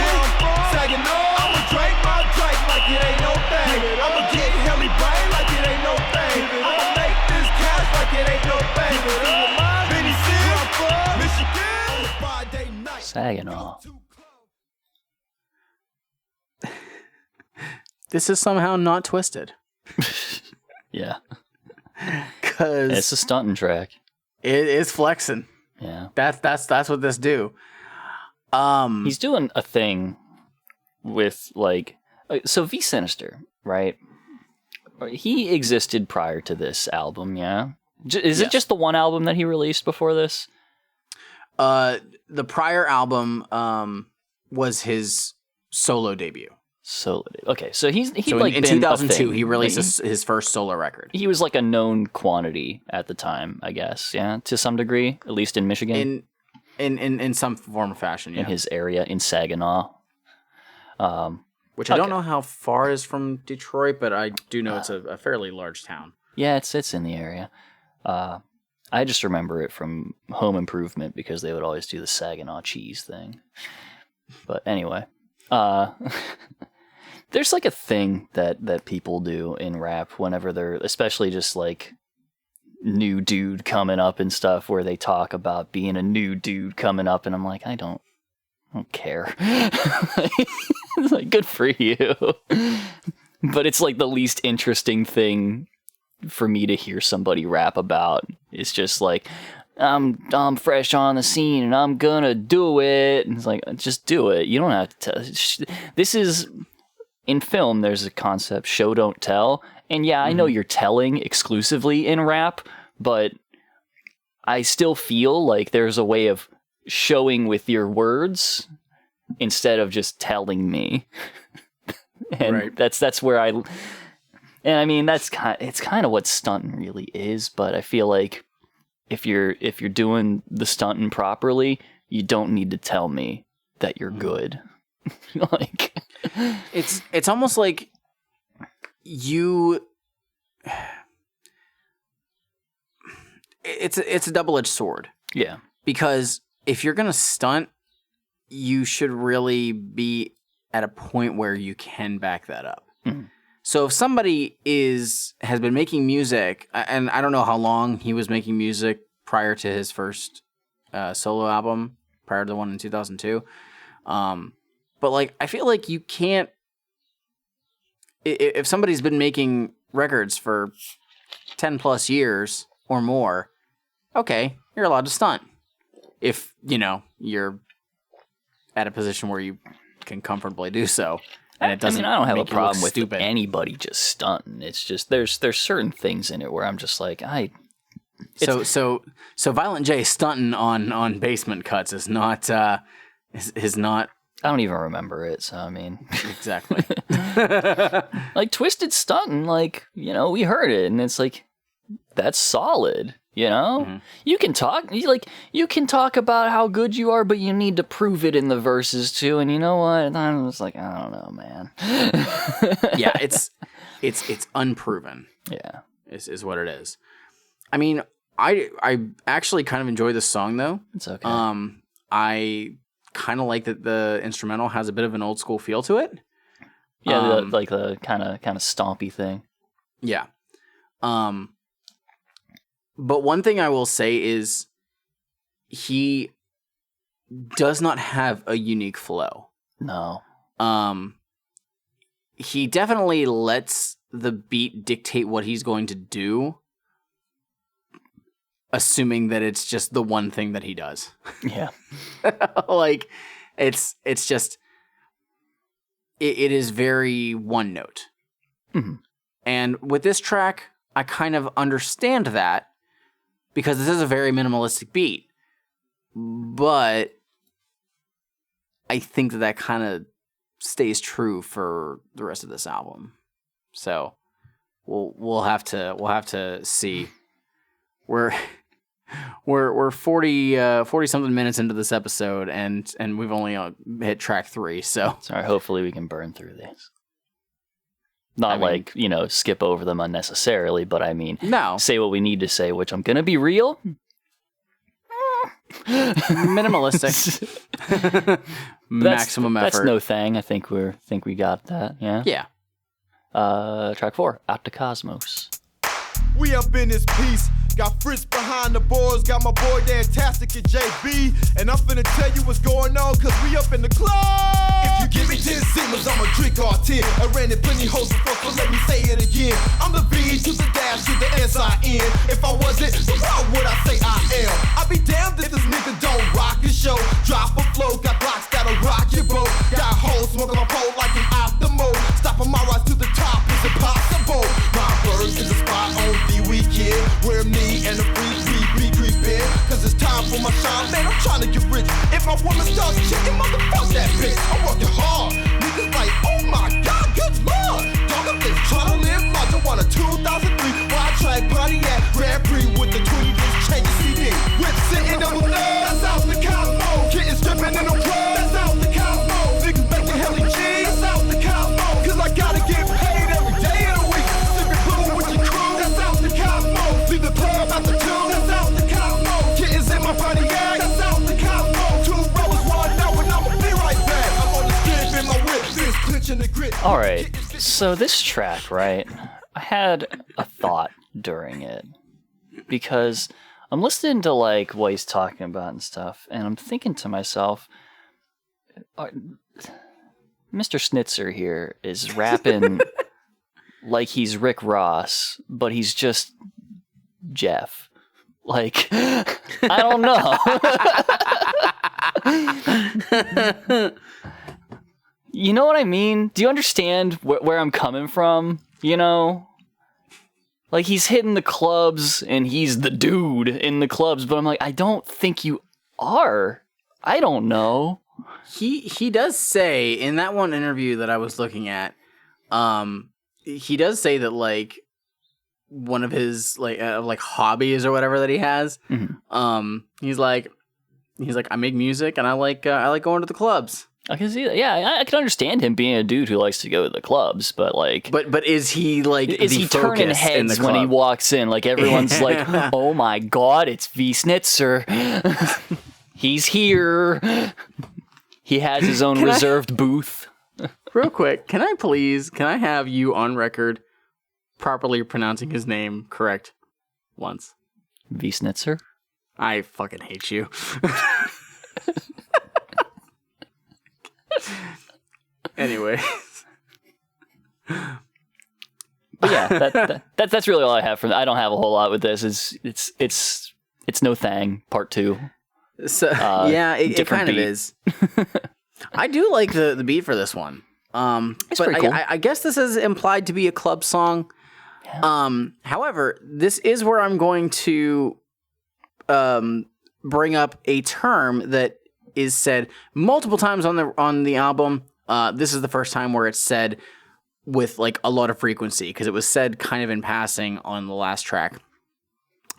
Saginaw, I'ma drink my drink like it ain't no thing. I'ma get Helly Brain like it ain't no thing. I'ma make this cash like it ain't no thing. Saginaw. This is somehow not twisted. Yeah. Because It's a stunting track. it is flexing. Yeah. That's what this do. He's doing a thing with, like... So V Sinizter, right? He existed prior to this album, yeah? Is it just the one album that he released before this? The prior album was his solo debut. Okay, so he's So like in been 2002, a thing. he released his first solo record. He was like a known quantity at the time, I guess. Yeah, to some degree, at least in Michigan, In some form or fashion, yeah. in his area, in Saginaw. Which I don't know how far is from Detroit, but I do know it's a fairly large town. Yeah, it's in the area. I just remember it from Home Improvement because they would always do the Saginaw cheese thing. But anyway, there's like a thing that people do in rap whenever they're, especially just like new dude coming up and stuff, where they talk about being a new dude coming up, and I'm like, I don't care. It's like, good for you. But it's like the least interesting thing for me to hear somebody rap about. It's just like, I'm fresh on the scene and I'm gonna do it. And it's like, just do it. You don't have to this is, in film, there's a concept, show don't tell. And yeah, I know you're telling exclusively in rap, but I still feel like there's a way of showing with your words instead of just telling me. And Right. that's where and I mean, it's kind of what stunting really is, but I feel like if you're doing the stunting properly, you don't need to tell me that you're good. Like, It's almost like you. It's a double-edged sword, yeah. because if you're gonna stunt, you should really be at a point where you can back that up. Mhm. So if somebody has been making music, and I don't know how long he was making music prior to his first solo album, prior to the one in 2002, but like, I feel like you can't. If somebody's been making records for 10 plus years or more, okay, you're allowed to stunt. If, you're at a position where you can comfortably do so. And it doesn't. I don't have a make you look problem with stupid. anybody just stunting. It's just there's certain things in it where I'm just like, So Violent J stunting on basement cuts is not is not I don't even remember it. So I mean, exactly. like Twisted stunting, like, we heard it, and it's like, that's solid. Mm-hmm. You can talk about how good you are, but you need to prove it in the verses too. And you know what? I'm just like, I don't know, man. Yeah, it's unproven. Yeah, is what it is. I mean, I actually kind of enjoy this song though. it's okay. I kind of like that the instrumental has a bit of an old school feel to it. Yeah, like the kind of stompy thing. Yeah. But one thing I will say is he does not have a unique flow. No. He definitely lets the beat dictate what he's going to do, assuming that it's just the one thing that he does. Yeah. Like, it's just, it is very one note. Mhm. And with this track, I kind of understand that, because this is a very minimalistic beat. But I think that kind of stays true for the rest of this album. So we'll have to see. We're 40 something minutes into this episode, and we've only hit track 3. So Sorry, hopefully we can burn through these. Not skip over them unnecessarily, but I mean, no, say what we need to say, which I'm going to be real. minimalistic. Maximum effort. That's no thing. I think we got that. Yeah. Yeah. Track 4, Out to Cosmos. We up in this piece, Got Fritz behind the boards, got my boy Dantastic and JB. And I'm finna tell you what's going on, cause we up in the club. If you give me 10 Simmons, I'ma drink all 10. I ran it plenty hoes before, so let me say it again. I'm the V to the dash to the S-I-N. If I wasn't, what would I say I am? I'd be damned if this nigga don't rock the show. Drop a flow, got blocks that'll rock your boat. Got hoes smoking my pole like an optimo. Stopping my rise to the top is impossible. My verse is a spot on the weekend where me and the free be creeping. Cause it's time for my shine, man, I'm trying to get rich. If my woman starts chicken, motherfuck that bitch. I'm working hard. Niggas like, oh my god, good lord. Dog, I'm just trying to live large. I want a 2003 wide track Pontiac Grand Prix with the tweet just change the CD. Whip sitting on the love, that's out the Cosmo. Getting stripping in the club, that's out the Cosmo. Niggas making heli G, that's out the Cosmo. Cause I gotta get paid every day of the week. Sipping cool with your crew, that's out the Cosmo. Leave the club at the 2, that's out the Cosmo. Kittens in my Pontiac, that's out the Cosmo. 2 brothers, 1 now, and I'ma be right back. I'm on the skip in my whip, this clinching the grip. All right, so this track, right? I had a thought during it because I'm listening to like what he's talking about and stuff, and I'm thinking to myself, Mr. Sinizter here is rapping like he's Rick Ross, but he's just Jeff. Like, I don't know. You know what I mean? Do you understand where I'm coming from? You know? Like, he's hitting the clubs, and he's the dude in the clubs, but I'm like, I don't think you are. I don't know. He does say, in that one interview that I was looking at, he does say that, like, one of his, like hobbies or whatever that he has, he's like, I make music, and I like going to the clubs. I can see that. Yeah, I can understand him being a dude who likes to go to the clubs, but like, but is he like is he turning heads when he walks in? Like everyone's like, oh my god, it's V Sinizter. He's here. He has his own reserved booth. Real quick, can I have you on record properly pronouncing his name correct once? V Sinizter? I fucking hate you. Anyway, but yeah, that's really all I have from. I don't have a whole lot with this. It's no thang part 2. So yeah, it kind of is. I do like the beat for this one. It's but pretty cool. I guess this is implied to be a club song. Yeah. However, this is where I'm going to bring up a term that is said multiple times on the album. This is the first time where it's said with like a lot of frequency because it was said kind of in passing on the last track.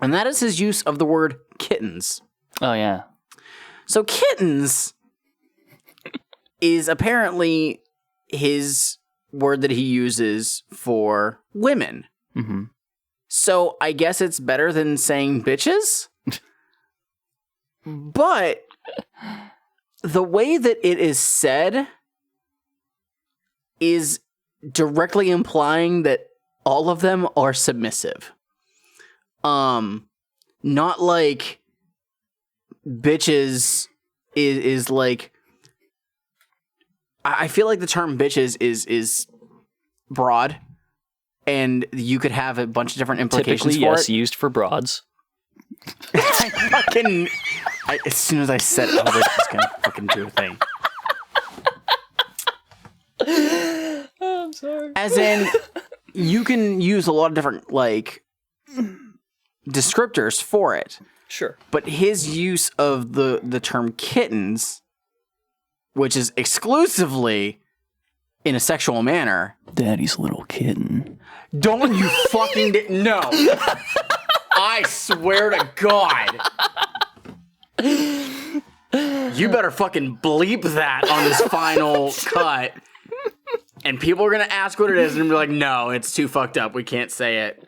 And that is his use of the word kittens. Oh yeah. So kittens is apparently his word that he uses for women. Mm-hmm. So I guess it's better than saying bitches. But the way that it is said is directly implying that all of them are submissive. Not like bitches is like, I feel like the term bitches is broad and you could have a bunch of different implications Typically, for yes, it. used for broads. As soon as I said it, I was just gonna fucking do a thing. Oh, I'm sorry. As in, you can use a lot of different, like, descriptors for it. Sure. But his use of the term kittens, which is exclusively in a sexual manner. Daddy's little kitten. Don't you fucking... No. I swear to God. You better fucking bleep that on this final cut. And people are going to ask what it is and be like, no, it's too fucked up. We can't say it.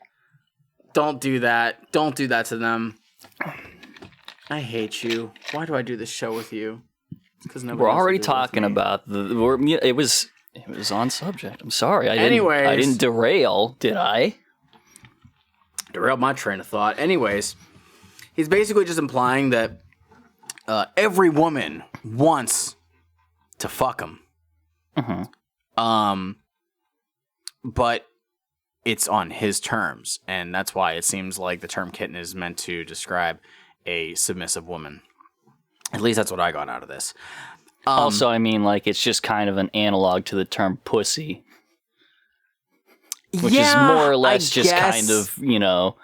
Don't do that. Don't do that to them. I hate you. Why do I do this show with you? Because we're already talking about it was on subject. I'm sorry. I didn't derail, did I? derailed my train of thought. Anyways, he's basically just implying that every woman wants to fuck him. But it's on his terms, and that's why it seems like the term kitten is meant to describe a submissive woman. At least that's what I got out of this. Also, I mean, like, it's just kind of an analog to the term pussy. Which is more or less just kind of, you know,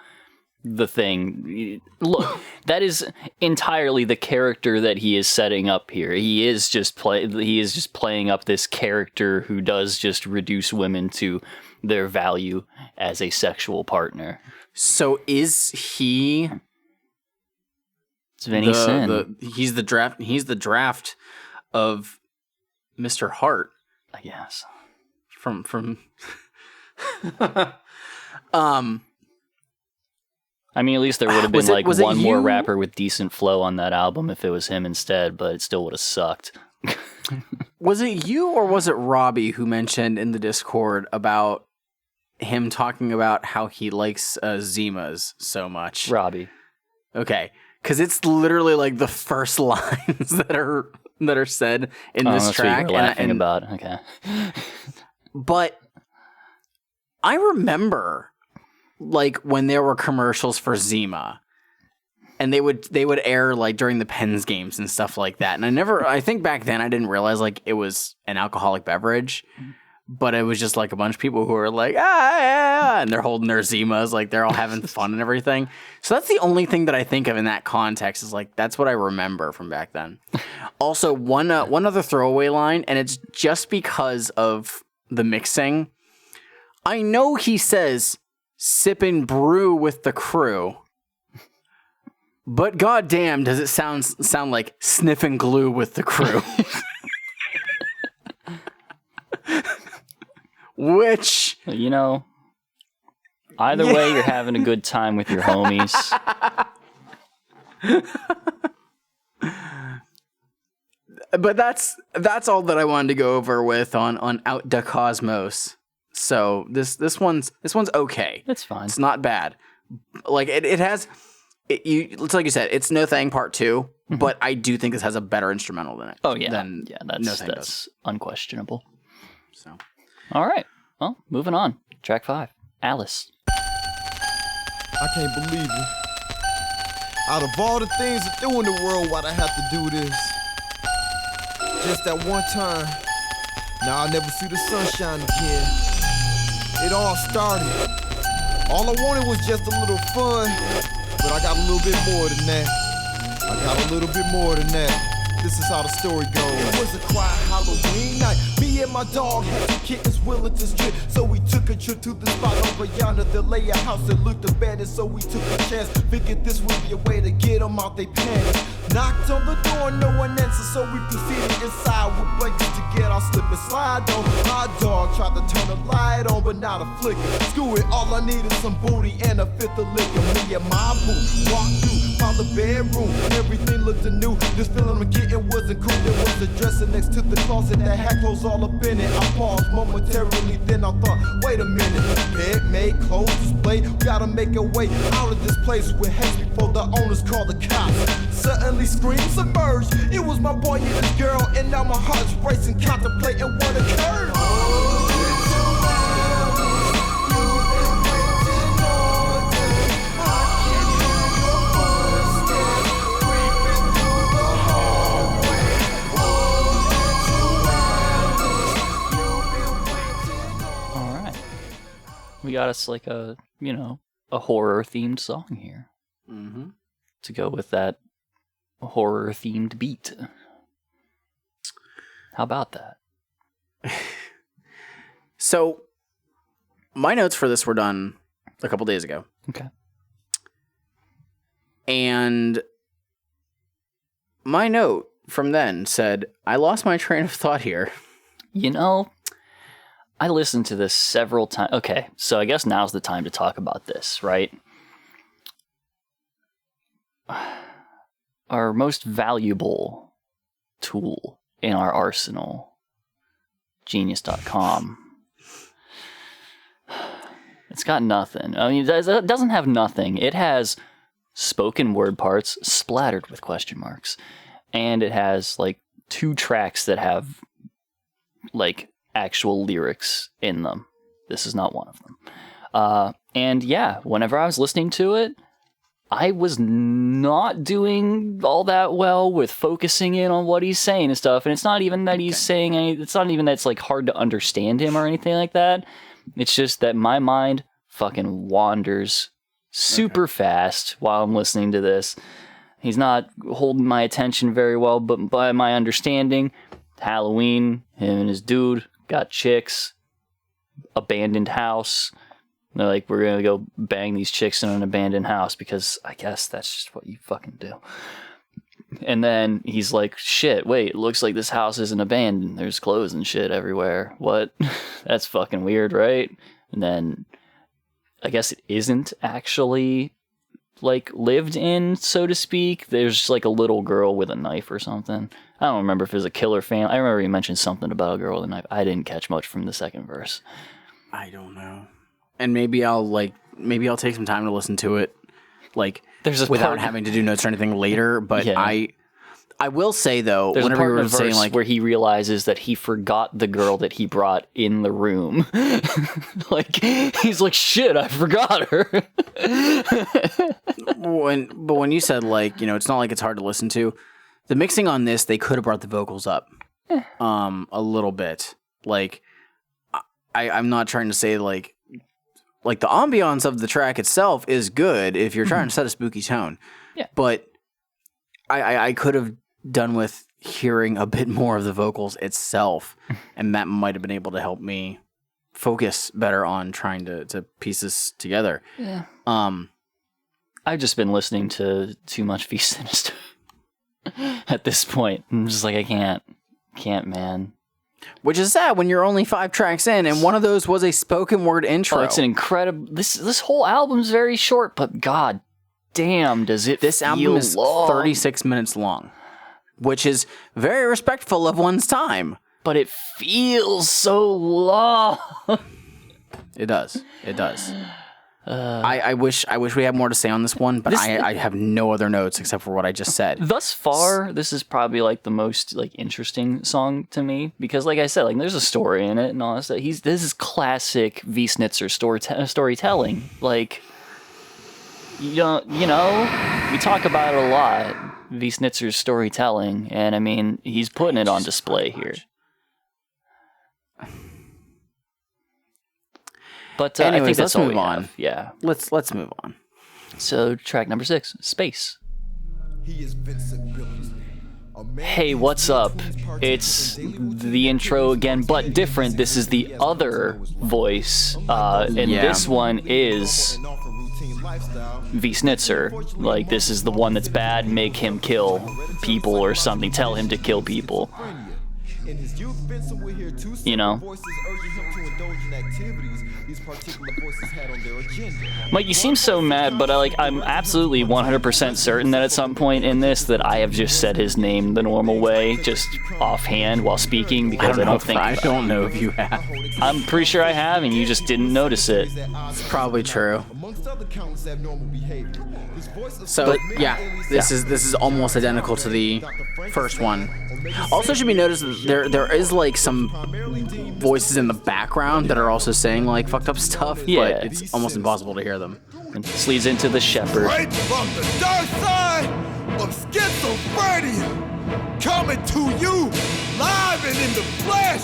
the thing. Look, that is entirely the character that he is setting up here. He is just playing up this character who does just reduce women to their value as a sexual partner. So is he... It's Vinny Sin. He's the draft of Mr. Hart, I guess. From I mean, at least there would have been one more rapper with decent flow on that album if it was him instead, but it still would have sucked. Was it you or was it Robbie who mentioned in the Discord about him talking about how he likes Zimas so much? Robbie. Okay, because it's literally like the first lines that are said in this that's track. What you were laughing about. Okay. But I remember, like, when there were commercials for Zima, and they would air, like, during the Pens games and stuff like that. And I think back then I didn't realize, like, it was an alcoholic beverage, but it was just, like, a bunch of people who were like, yeah, and they're holding their Zimas, like, they're all having fun and everything. So that's the only thing that I think of in that context is, like, that's what I remember from back then. Also, one other throwaway line, and it's just because of the mixing. I know he says, sipping brew with the crew, but goddamn, does it sound like sniffing glue with the crew? Which, you know, either way, you're having a good time with your homies. But that's all that I wanted to go over with on Out da Cosmos. So this one's okay. It's fine. It's not bad. Like it has. It's like you said. It's No Thang Part 2, but I do think this has a better instrumental than it. Oh yeah, that's that's unquestionable. So, all right. Well, moving on. Track 5, Alice. I can't believe it. Out of all the things to do in the world, why'd I have to do this? Just that one time. Now I'll never see the sunshine again. It all started. All I wanted was just a little fun, but I got a little bit more than that. This is how the story goes. It was a quiet Halloween night. Me and my dog had two kittens willing to strip. So we took a trip to the spot over yonder. There lay a house that looked abandoned. So we took a chance. Figured this would be a way to get them out they pants. Knocked on the door, no one answered. So we proceeded inside with blankets to get our slip and slide on. My dog tried to turn the light on, but not a flicker. Screw it, all I need is some booty and a fifth of liquor. Me and my boo walked through, found the bedroom. Everything looked anew. This feeling I'm getting wasn't cool. There was a dresser next to the closet that had clothes all up in it. I paused momentarily, then I thought, wait a minute. Bed made, clothes displayed. Gotta make a way out of this place with haste before the owners call the cops. Suddenly screams emerged. It was my boy and his girl, and now my heart's racing, contemplating what occurred. We got us like a horror themed song here to go with that horror themed beat. How about that? So, my notes for this were done a couple days ago. Okay. And my note from then said, I lost my train of thought here. You know, I listened to this several times. Okay, so I guess now's the time to talk about this, right? Our most valuable tool in our arsenal, Genius.com. It's got nothing. I mean, it doesn't have nothing. It has spoken word parts splattered with question marks. And it has, like, 2 tracks that have, like, actual lyrics in them. This is not one of them. And yeah, whenever I was listening to it, I was not doing all that well with focusing in on what he's saying and stuff. And it's not even that he's saying it's not even that it's like hard to understand him or anything like that. It's just that my mind fucking wanders super fast while I'm listening to this. He's not holding my attention very well, but by my understanding, Halloween, him and his dude got chicks, abandoned house. They're like, we're going to go bang these chicks in an abandoned house because I guess that's just what you fucking do. And then he's like, shit, wait, it looks like this house isn't abandoned. There's clothes and shit everywhere. What? That's fucking weird, right? And then I guess it isn't actually like lived in, so to speak. There's like a little girl with a knife or something. I don't remember if it was a killer family. I remember he mentioned something about a girl with a knife. I didn't catch much from the second verse. I don't know. And maybe I'll take some time to listen to it, like without having to do notes or anything later. But yeah. I will say though, there's whenever a part you were in the saying verse like where he realizes that he forgot the girl that he brought in the room, like he's like, shit, I forgot her. But when you said like, you know, it's not like it's hard to listen to, the mixing on this, they could have brought the vocals up, a little bit. Like, I'm not trying to say like the ambiance of the track itself is good if you're trying to set a spooky tone. Yeah. But I could have done with hearing a bit more of the vocals itself, and that might have been able to help me focus better on trying to piece this together. Yeah. I've just been listening to too much V Sinizter at this point. I'm just like, I can't, man. Which is sad when you're only 5 tracks in, and one of those was a spoken word intro. Oh, it's an incredible. This whole album's very short, but god damn, does it this feel album is long. 36 minutes long, which is very respectful of one's time. But it feels so long. It does. I wish we had more to say on this one, but I have no other notes except for what I just said. Thus far, this is probably like the most like interesting song to me because, like I said, like there's a story in it and all that stuff. This is classic V Sinizter storytelling. Like we talk about it a lot. V Sinitzer's storytelling, and I mean he's putting it on display here. But anyways, I think that's let's move on. Have. Yeah, let's move on. So track number 6, Space. He is Vincent Billings. Hey, what's up? It's the intro again, but different. This is the other voice, and this one is V Sinizter. Like, this is the one that's bad, make him kill people or something, tell him to kill people. You know? Mike, you seem so mad, but I'm absolutely 100% certain that at some point in this that I have just said his name the normal way, just offhand while speaking, because I don't know if you have. I'm pretty sure I have, and you just didn't notice it. It's probably true. So this is almost identical to the first one. Also, should be noticed that there is like some voices in the background that are also saying like fucked up stuff, but it's almost impossible to hear them. And this leads into the shepherd. Right from the dark side of schizophrenia, coming to you live and in the flesh.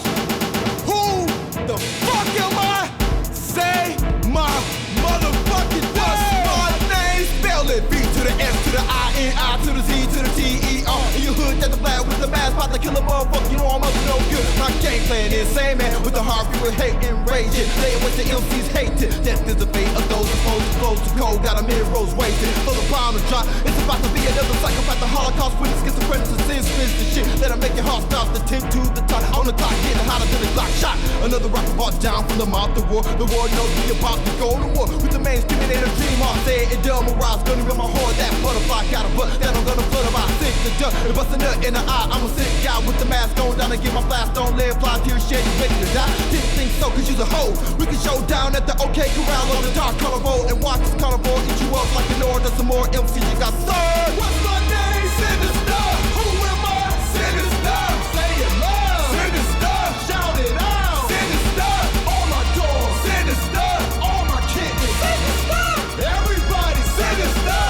Who the fuck am I? Say my motherfucking name. My name, spell it. B to the S to the I N I to the Z to the T E R. In your hood, that's the flag with the mask, about to kill a motherfucker. You know I'm up to no good. My game plan is same man with the heart with hate and rage. Laying with the MCs hated. Death is the fate of those supposed to close to cold. Got a mid-rose wasted. For the bomb to drop, it's about to be another psychopath. The Holocaust with the schizophrenic and sin spins the shit. Let her make your heart stop. The 10 to the top. On the clock, getting hotter than a Glock shot. Another rocket brought down from the mouth of war. The war knows we about to go to war. With the mainstream, it ain't a dream. I say it dumb. Mirage gonna be my heart. That butterfly got a butt that I'm gonna flood about. Think the dust. and bust a nut in the eye. I'm a sick guy with the mask on down and get my blast on. Live, fly, tears, shed, you ready to die? Didn't think so, cause you's a hoe. We can show down at the OK Corral on the dark carnival and watch this carnival eat you up like an or does some more MC you got served. What's my name? Sinister. Who am I? Sinister. Say it loud. Sinister. Shout it out. Sinister. All my dogs. Sinister. All my kittens. Sinister. Everybody. Sinister.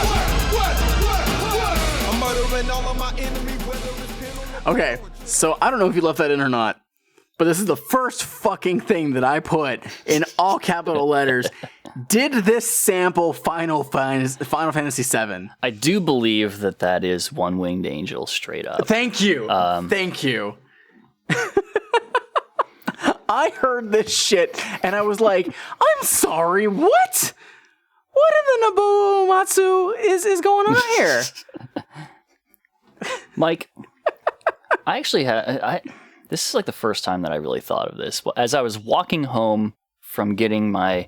What? I'm murdering all of my enemies, whether it's pen or Okay, so I don't know if you left that in or not, but this is the first fucking thing that I put in all capital letters. Did this sample Final Fantasy VII? I do believe that is One Winged Angel straight up. Thank you. Thank you. I heard this shit and I was like, I'm sorry, what? What in the Nobumatsu is going on here? Mike, I actually had... This is like the first time that I really thought of this. As I was walking home from getting my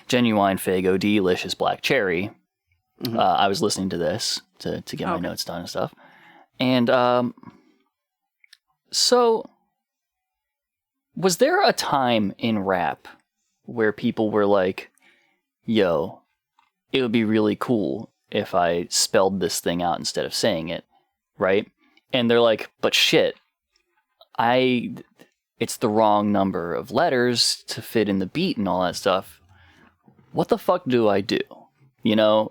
Genuine Faygo Delicious Black Cherry, I was listening to this to get my notes done and stuff. And so, was there a time in rap where people were like, yo, it would be really cool if I spelled this thing out instead of saying it, right? And they're like, but shit, it's the wrong number of letters to fit in the beat and all that stuff. What the fuck do I do? You know?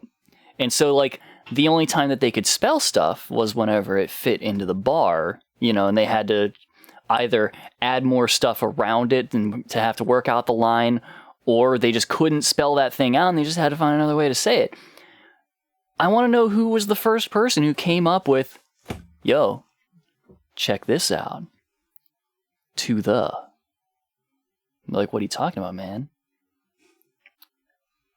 And so, like, the only time that they could spell stuff was whenever it fit into the bar, you know, and they had to either add more stuff around it and to have to work out the line, or they just couldn't spell that thing out and they just had to find another way to say it. I want to know who was the first person who came up with, yo, check this out. To the. Like, what are you talking about, man?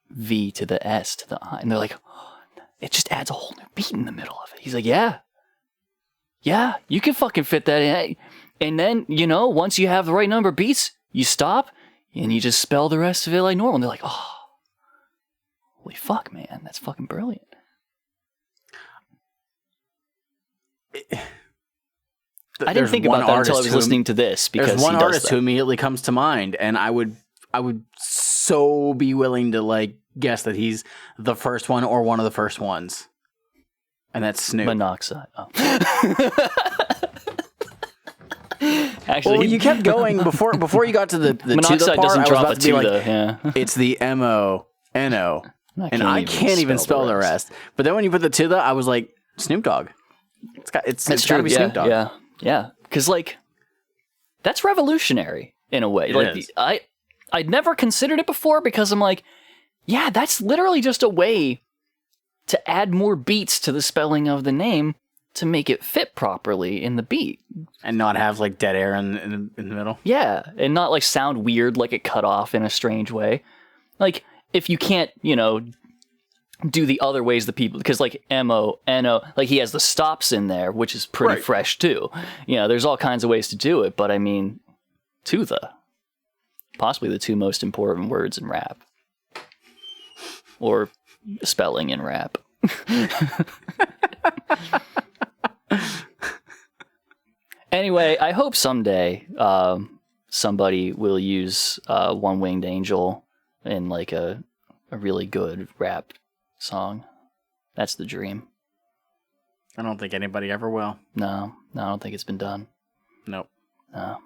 V to the S to the I. And they're like, oh, it just adds a whole new beat in the middle of it. He's like, yeah, you can fucking fit that in. And then, you know, once you have the right number of beats, you stop and you just spell the rest of it like normal. And they're like, oh, holy fuck, man, that's fucking brilliant. I didn't think about that until I was listening to this, because there's one artist who immediately comes to mind, and I would so be willing to like guess that he's the first one or one of the first ones, and that's Snoop. Monoxide. Oh. Actually, well, you kept going before you got to the Monoxide part, doesn't drop a to like, yeah. It's the M-O-N-O, and I can't even spell the rest. But then when you put the to the, I was like, Snoop Dogg. It's gotta be Snoop Dogg. Yeah, because like that's revolutionary in a way. It like is. I'd never considered it before, because I'm like, yeah, that's literally just a way to add more beats to the spelling of the name to make it fit properly in the beat and not have like dead air in the middle. Yeah, and not like sound weird, like it cut off in a strange way. Like if you can't, you know, do the other ways the people, because like M-O-N-O, like he has the stops in there, which is pretty fresh too. You know, there's all kinds of ways to do it, but I mean, to the, possibly the two most important words in rap. Or spelling in rap. Anyway, I hope someday somebody will use One Winged Angel in like a really good rap song. That's the dream. I don't think anybody ever will. No, I don't think it's been done. Nope. No.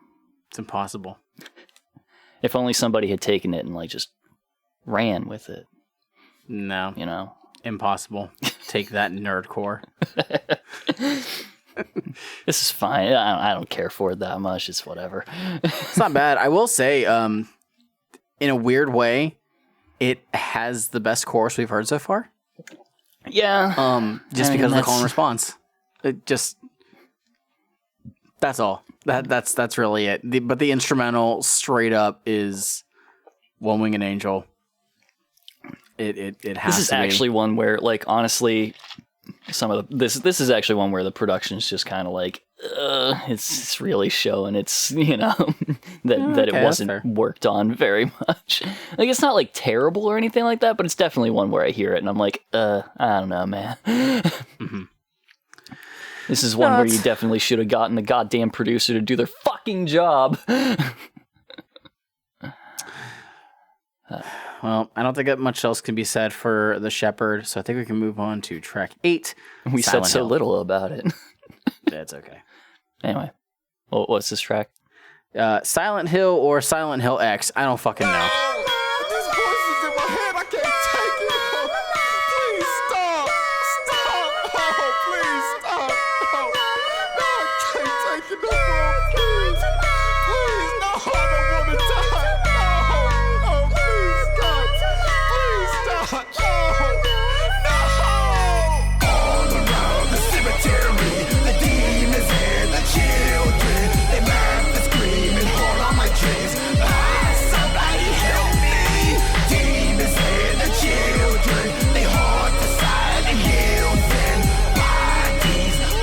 It's impossible. If only somebody had taken it and like just ran with it. No. You know? Impossible. Take that, nerdcore. This is fine. I don't care for it that much. It's whatever. It's not bad. I will say, in a weird way, it has the best chorus we've heard so far. Yeah. Just because of the call and response. It just... That's all. That's really it. But the instrumental straight up is One Winged Angel. It has to be. This is actually one where, like, honestly, this is actually one where the production is just kind of like, it's really showing it's, you know, that it wasn't worked on very much. Like, it's not like terrible or anything like that, but it's definitely one where I hear it and I'm like, I don't know, man. Mm-hmm. This is one where you definitely should have gotten the goddamn producer to do their fucking job. Well, I don't think that much else can be said for The Shepherd, so I think we can move on to track 8. We Silent said so Hill. little about it. That's okay. Anyway, what's this track? Silent Hill or Silent Hill X? I don't fucking know. These voices in my head, I can't take it. Please stop. Stop. Oh, please stop. Oh, no, I can't take it no more. Please. Please. No, I don't want to die. No. Oh, please, God. Please stop. No. No. All around the cemetery, the demons and the children, they laugh and scream and hold on my dreams. Somebody help me. Demons and the children, they haunt the silent hills and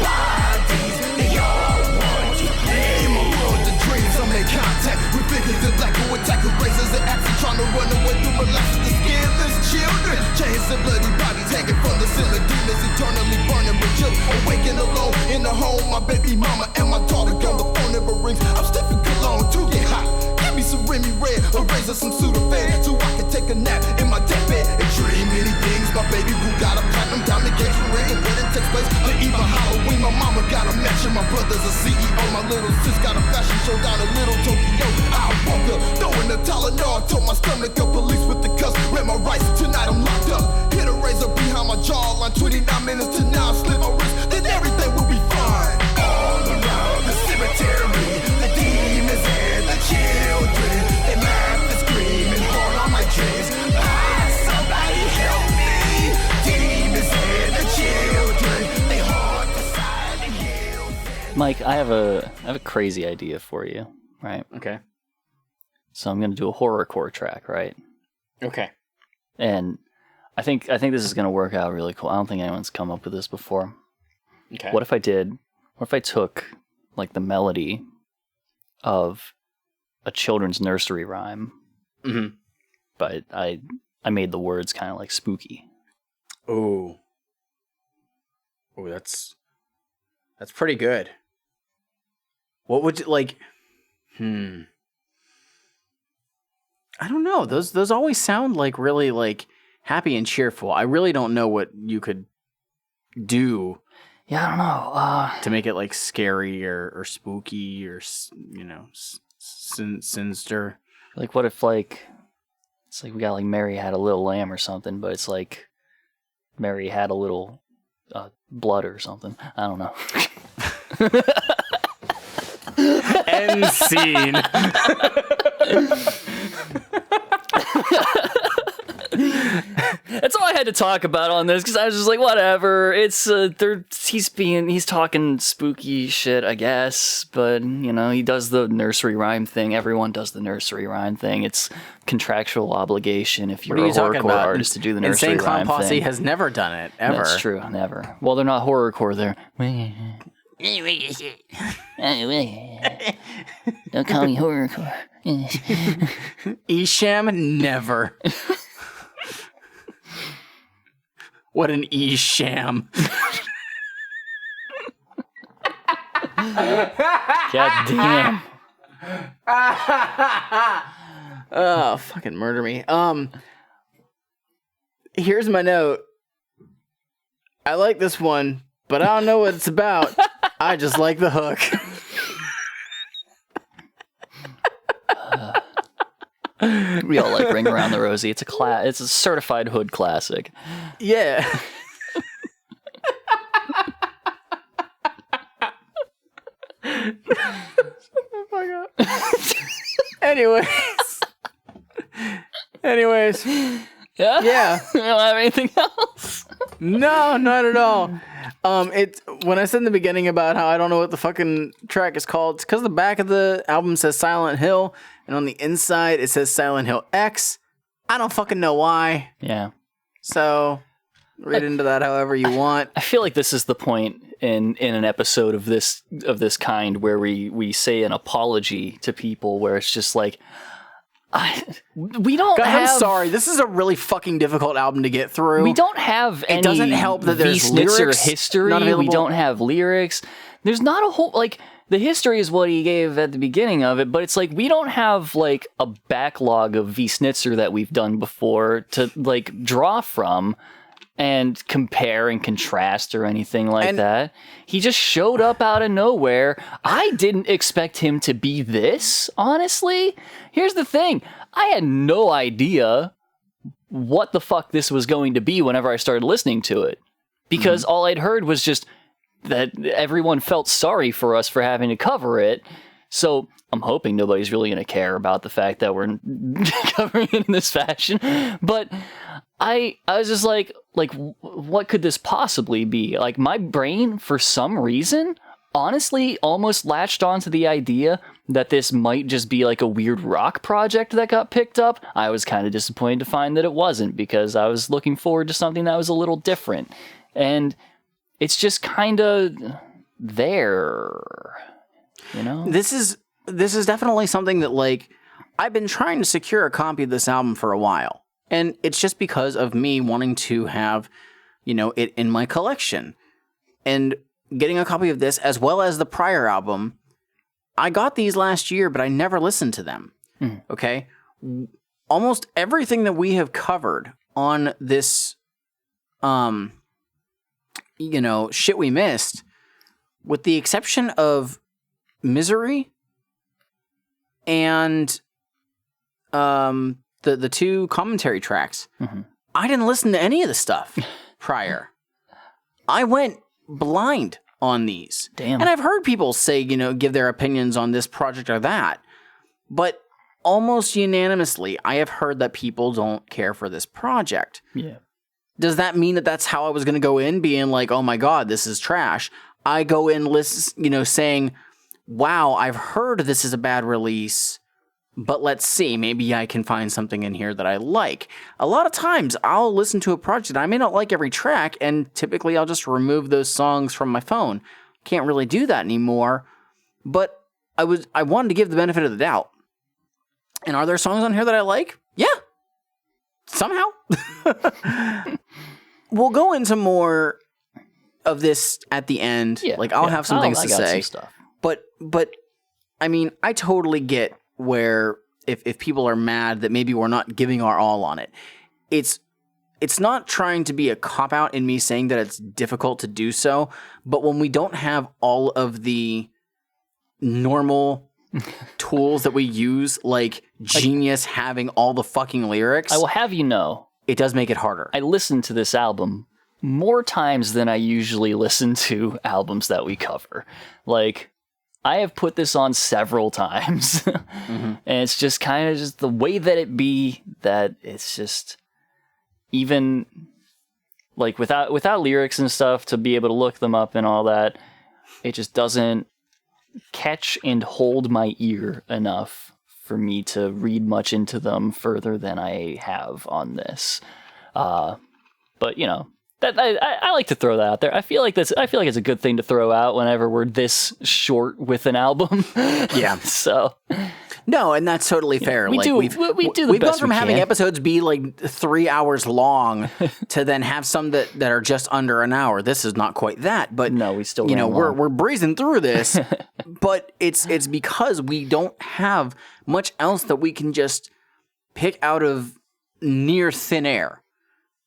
bodies, they all want you dead. In my world of dreams, I make contact with figures in black who attack with razors and axes, trying to run away through molasses to scare these children. Chains and bloody bodies hanging from the ceiling, demons eternally burning with children. Awaken alone in the home, my baby mama and my daughter gone. The phone never rings. I'm sniffing cologne to get hot. Give me some Remy Red, a razor, some Sudafed, so I can take a nap in my deathbed and dream many things. My baby who got a platinum diamond gauge for rent and wedding takes place. The eve of Halloween, my mama got a mansion. My brother's a CEO. My little sis got a fashion show down in Little Tokyo. I woke up throwing the Tylenol, told my stomach up, police with the cuffs. Read my rights, tonight I'm locked up. Hit a razor behind my jawline, 29 minutes to now, slit my wrist, then everything will be fine. All around the cemetery, the demons and the children, they laugh and scream and hold on my dreams. Somebody help me. Demons and the children, they haunt the silent hills. Mike, I have a crazy idea for you, right? Okay. So I'm gonna do a horrorcore track, right? Okay. And I think this is gonna work out really cool. I don't think anyone's come up with this before. Okay. What if I took like the melody of a children's nursery rhyme, Mm-hmm. but I made the words kind of like spooky. Oh, that's pretty good. What would you like? I don't know. Those always sound like really like happy and cheerful. I really don't know what you could do Yeah, I don't know. to make it like scary or spooky or sinister. Like what if like it's like we got like Mary Had a Little Lamb or something, but it's like Mary had a little blood or something. I don't know. End scene. That's all I had to talk about on this because I was just like, whatever. It's he's talking spooky shit, I guess. But you know, he does the nursery rhyme thing. Everyone does the nursery rhyme thing. It's contractual obligation if you're What are a you talking horrorcore about? artist to do the nursery Insane Clown rhyme Posse thing. has never done it ever. That's true, never. Well, they're not horrorcore. They're don't call me horrorcore. Esham, never. What an Esham. God damn. Oh, fucking murder me. Here's my note. I like this one, but I don't know what it's about. I just like the hook. We all like Ring Around the Rosie. It's a certified hood classic. Yeah. Anyways. Yeah? Yeah. You don't have anything else? No, not at all. It's when I said in the beginning about how I don't know what the fucking track is called, it's because the back of the album says Silent Hill, and on the inside it says Silent Hill X. I don't fucking know why. Yeah. So read into that however you want. I feel like this is the point in an episode of this kind where we say an apology to people where it's just like, we don't Guys, have. I'm sorry. This is a really fucking difficult album to get through. We don't have any. It doesn't help that V there's Sinizter lyrics history. not We available. don't have lyrics. There's not a whole like. The history is what he gave at the beginning of it, but it's like we don't have like a backlog of V Sinizter that we've done before to like draw from and compare and contrast or anything like that. He just showed up out of nowhere. I didn't expect him to be this, honestly. Here's the thing. I had no idea what the fuck this was going to be whenever I started listening to it. Because all I'd heard was just that everyone felt sorry for us for having to cover it. So I'm hoping nobody's really going to care about the fact that we're covering it in this fashion. But I was just like, what could this possibly be? Like, my brain, for some reason, honestly almost latched onto the idea that this might just be like a weird rock project that got picked up. I was kind of disappointed to find that it wasn't, because I was looking forward to something that was a little different. And it's just kind of there, you know? This is definitely something that, like, I've been trying to secure a copy of this album for a while. And it's just because of me wanting to have, you know, it in my collection. And getting a copy of this, as well as the prior album, I got these last year, but I never listened to them. Okay? Almost everything that we have covered on this, you know, shit we missed, with the exception of Misery and the two commentary tracks, I didn't listen to any of the stuff prior. I went blind on these. Damn. And I've heard people say, you know, give their opinions on this project or that, but almost unanimously, I have heard that people don't care for this project. Yeah. Does that mean that that's how I was going to go in, being like, oh my God, this is trash? I go in, you know, saying, wow, I've heard this is a bad release, but let's see, maybe I can find something in here that I like. A lot of times I'll listen to a project, I may not like every track, and typically I'll just remove those songs from my phone. Can't really do that anymore, but I wanted to give the benefit of the doubt. And are there songs on here that I like? Yeah. Somehow. We'll go into more of this at the end. Yeah, like, I'll have some things to say. Some stuff. But I mean, I totally get where if people are mad that maybe we're not giving our all on it. It's not trying to be a cop-out in me saying that it's difficult to do so, but when we don't have all of the normal tools that we use, like Genius having all the fucking lyrics, I will have you know, it does make it harder. I listened to this album more times than I usually listen to albums that we cover. Like, I have put this on several times. And it's just kind of just the way that it be, that it's just, even like without lyrics and stuff to be able to look them up and all that, it just doesn't catch and hold my ear enough for me to read much into them further than I have on this. But you know, that I like to throw that out there. I feel like it's a good thing to throw out whenever we're this short with an album. Yeah. So no, and that's totally fair. we like do the we've best gone from we having can. episodes be like 3 hours long to then have some that are just under an hour. This is not quite that, but No, we still you know, ran long. we're breezing through this, but it's because we don't have much else that we can just pick out of near thin air.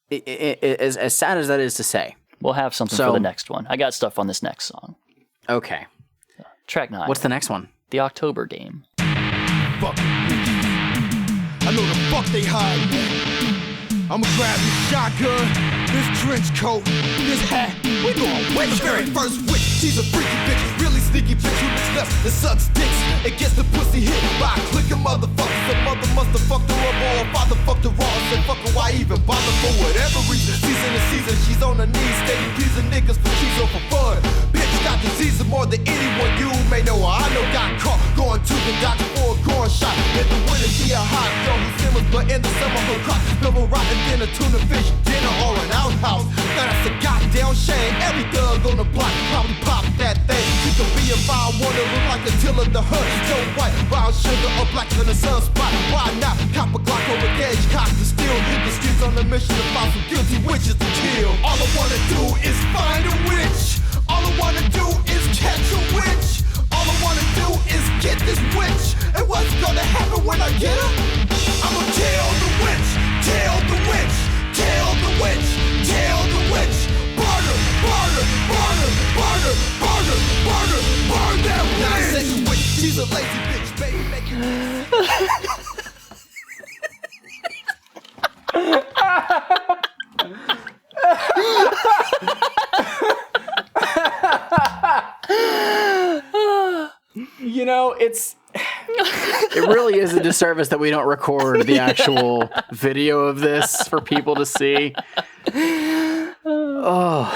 As sad as that is to say. We'll have something for the next one. I got stuff on this next song. Okay. Track 9. What's the next one? The October Game. Fuck. I know the fuck they hide me. I'ma grab this shotgun, this trench coat, this hat. We going way the very first witch. She's a freaky bitch, really sneaky bitch who looks left that sucks dicks and gets the pussy hit by a click of motherfuckers. The mother must have fucked her up or her father fucked her wrong. Said fuck her, why even bother for whatever reason? Season to season, she's on her knees, steady pleasing niggas for cheese or for fun. Bitch got diseases more than anyone you may know. I know got caught going to the doctor for a corn shot. In the winter she a hot girl who simmers, but in the summer her cock double rotten than a tuna fish dinner or an outhouse. Now that's a goddamn shame. Every thug on the block probably pop that thing. She could be a fire water, look like Attila the Hun. So white, brown sugar or blacker than a sunspot. Why not? Cop a Glock or a gauge, cock to steal. Hit the streets on a mission to find some guilty witches to kill. All I wanna do is find a witch. All I wanna do is catch a witch. All I wanna do is get this witch. And what's gonna happen when I get her? I'ma kill the witch, kill the witch, kill the witch, kill the witch. Barter, barter, barter, barter, barter, barter, barter that witch. Say the witch, she's a lazy bitch, baby, make it. You know, it really is a disservice that we don't record the actual video of this for people to see. Oh.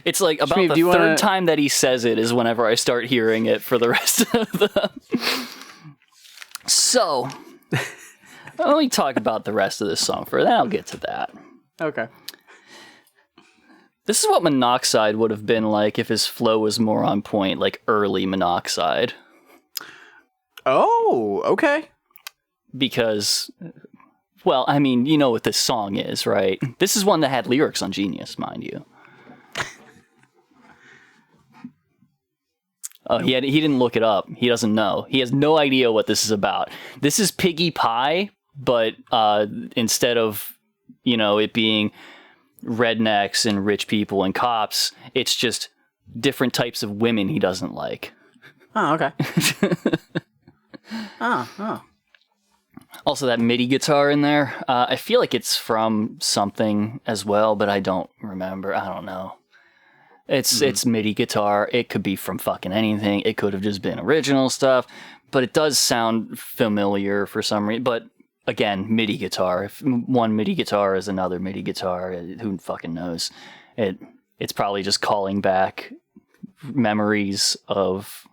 It's like about Schmeev, the third time that he says it is whenever I start hearing it for the rest of the... So, let me talk about the rest of this song first, then I'll get to that. Okay. This is what Monoxide would have been like if his flow was more on point, like early Monoxide. Oh, okay. Because, well, I mean, you know what this song is, right? This is one that had lyrics on Genius, mind you. Oh, he didn't look it up. He doesn't know. He has no idea what this is about. This is Piggy Pie, but instead of, you know, it being rednecks and rich people and cops, it's just different types of women he doesn't like. Oh, okay. Oh. Also, that MIDI guitar in there, I feel like it's from something as well, but I don't remember. I don't know. It's MIDI guitar. It could be from fucking anything. It could have just been original stuff, but it does sound familiar for some reason. But again, MIDI guitar. If one MIDI guitar is another MIDI guitar, who fucking knows? It's probably just calling back memories of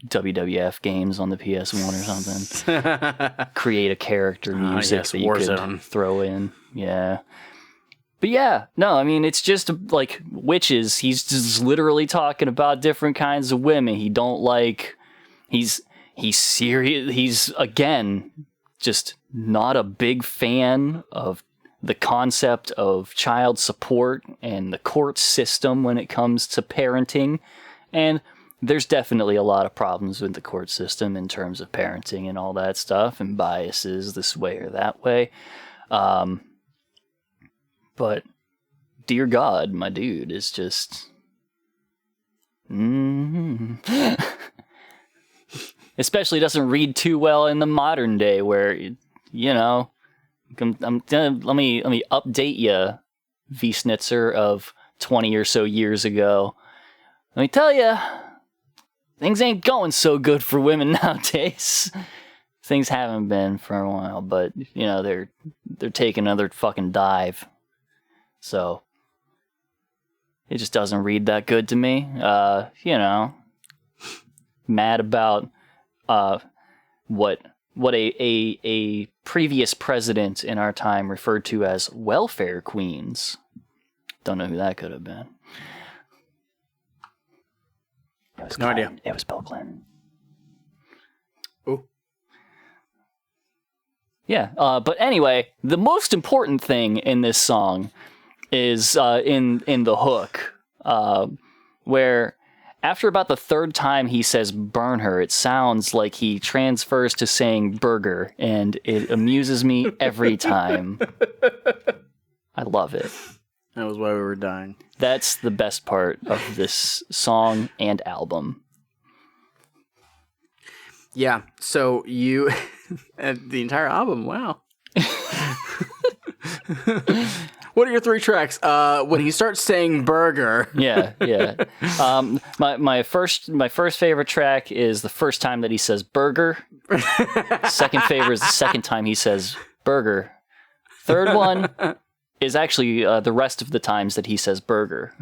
WWF games on the PS1 or something. Create a character music that you could throw in. Yeah. But yeah, no, I mean, it's just like witches. He's just literally talking about different kinds of women he don't like. He's serious. He's, again, just not a big fan of the concept of child support and the court system when it comes to parenting. And there's definitely a lot of problems with the court system in terms of parenting and all that stuff and biases this way or that way. But, dear God, my dude is just... Especially doesn't read too well in the modern day where, you know... let me update you, V Sinizter of 20 or so years ago. Let me tell you, things ain't going so good for women nowadays. Things haven't been for a while, but, you know, they're taking another fucking dive. So, it just doesn't read that good to me. You know, mad about what a previous president in our time referred to as welfare queens. Don't know who that could have been. No idea. It was Bill Clinton. Oh. Yeah, but anyway, the most important thing in this song is in the hook, where after about the third time he says burn her, it sounds like he transfers to saying burger, and it amuses me every time. I love it. That was why we were dying. That's the best part of this song and album. Yeah, so you... the entire album, wow. What are your 3 tracks? When he starts saying burger. Yeah. My first favorite track is the first time that he says burger. Second favorite is the second time he says burger. Third one is actually the rest of the times that he says burger.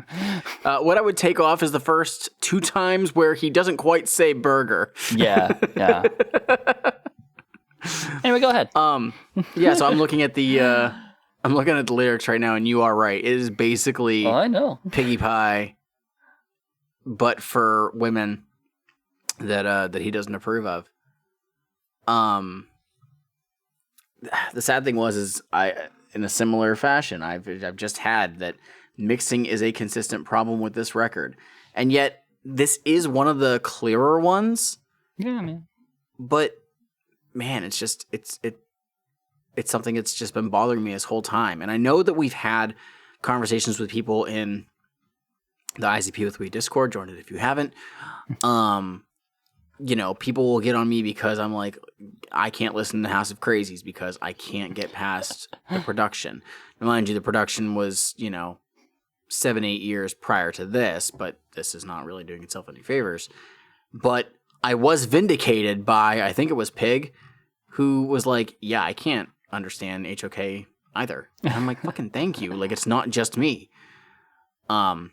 What I would take off is the first 2 times where he doesn't quite say burger. Yeah. Anyway, go ahead. Yeah, so I'm looking at the lyrics right now, and you are right. It is basically I know. Piggy Pie, but for women. that he doesn't approve of. The sad thing is I, in a similar fashion, I've just had that mixing is a consistent problem with this record, and yet this is one of the clearer ones. Yeah, man. But man, it's something that's just been bothering me this whole time, and I know that we've had conversations with people in the ICP with We Discord. Join it if you haven't. You know, people will get on me because I'm like, I can't listen to House of Crazies because I can't get past the production. Now, mind you, the production was, 7-8 years prior to this, but this is not really doing itself any favors. But I was vindicated by, I think it was Pig, who was like, yeah, I can't understand HOK either. And I'm like, fucking thank you. Like, it's not just me. Like,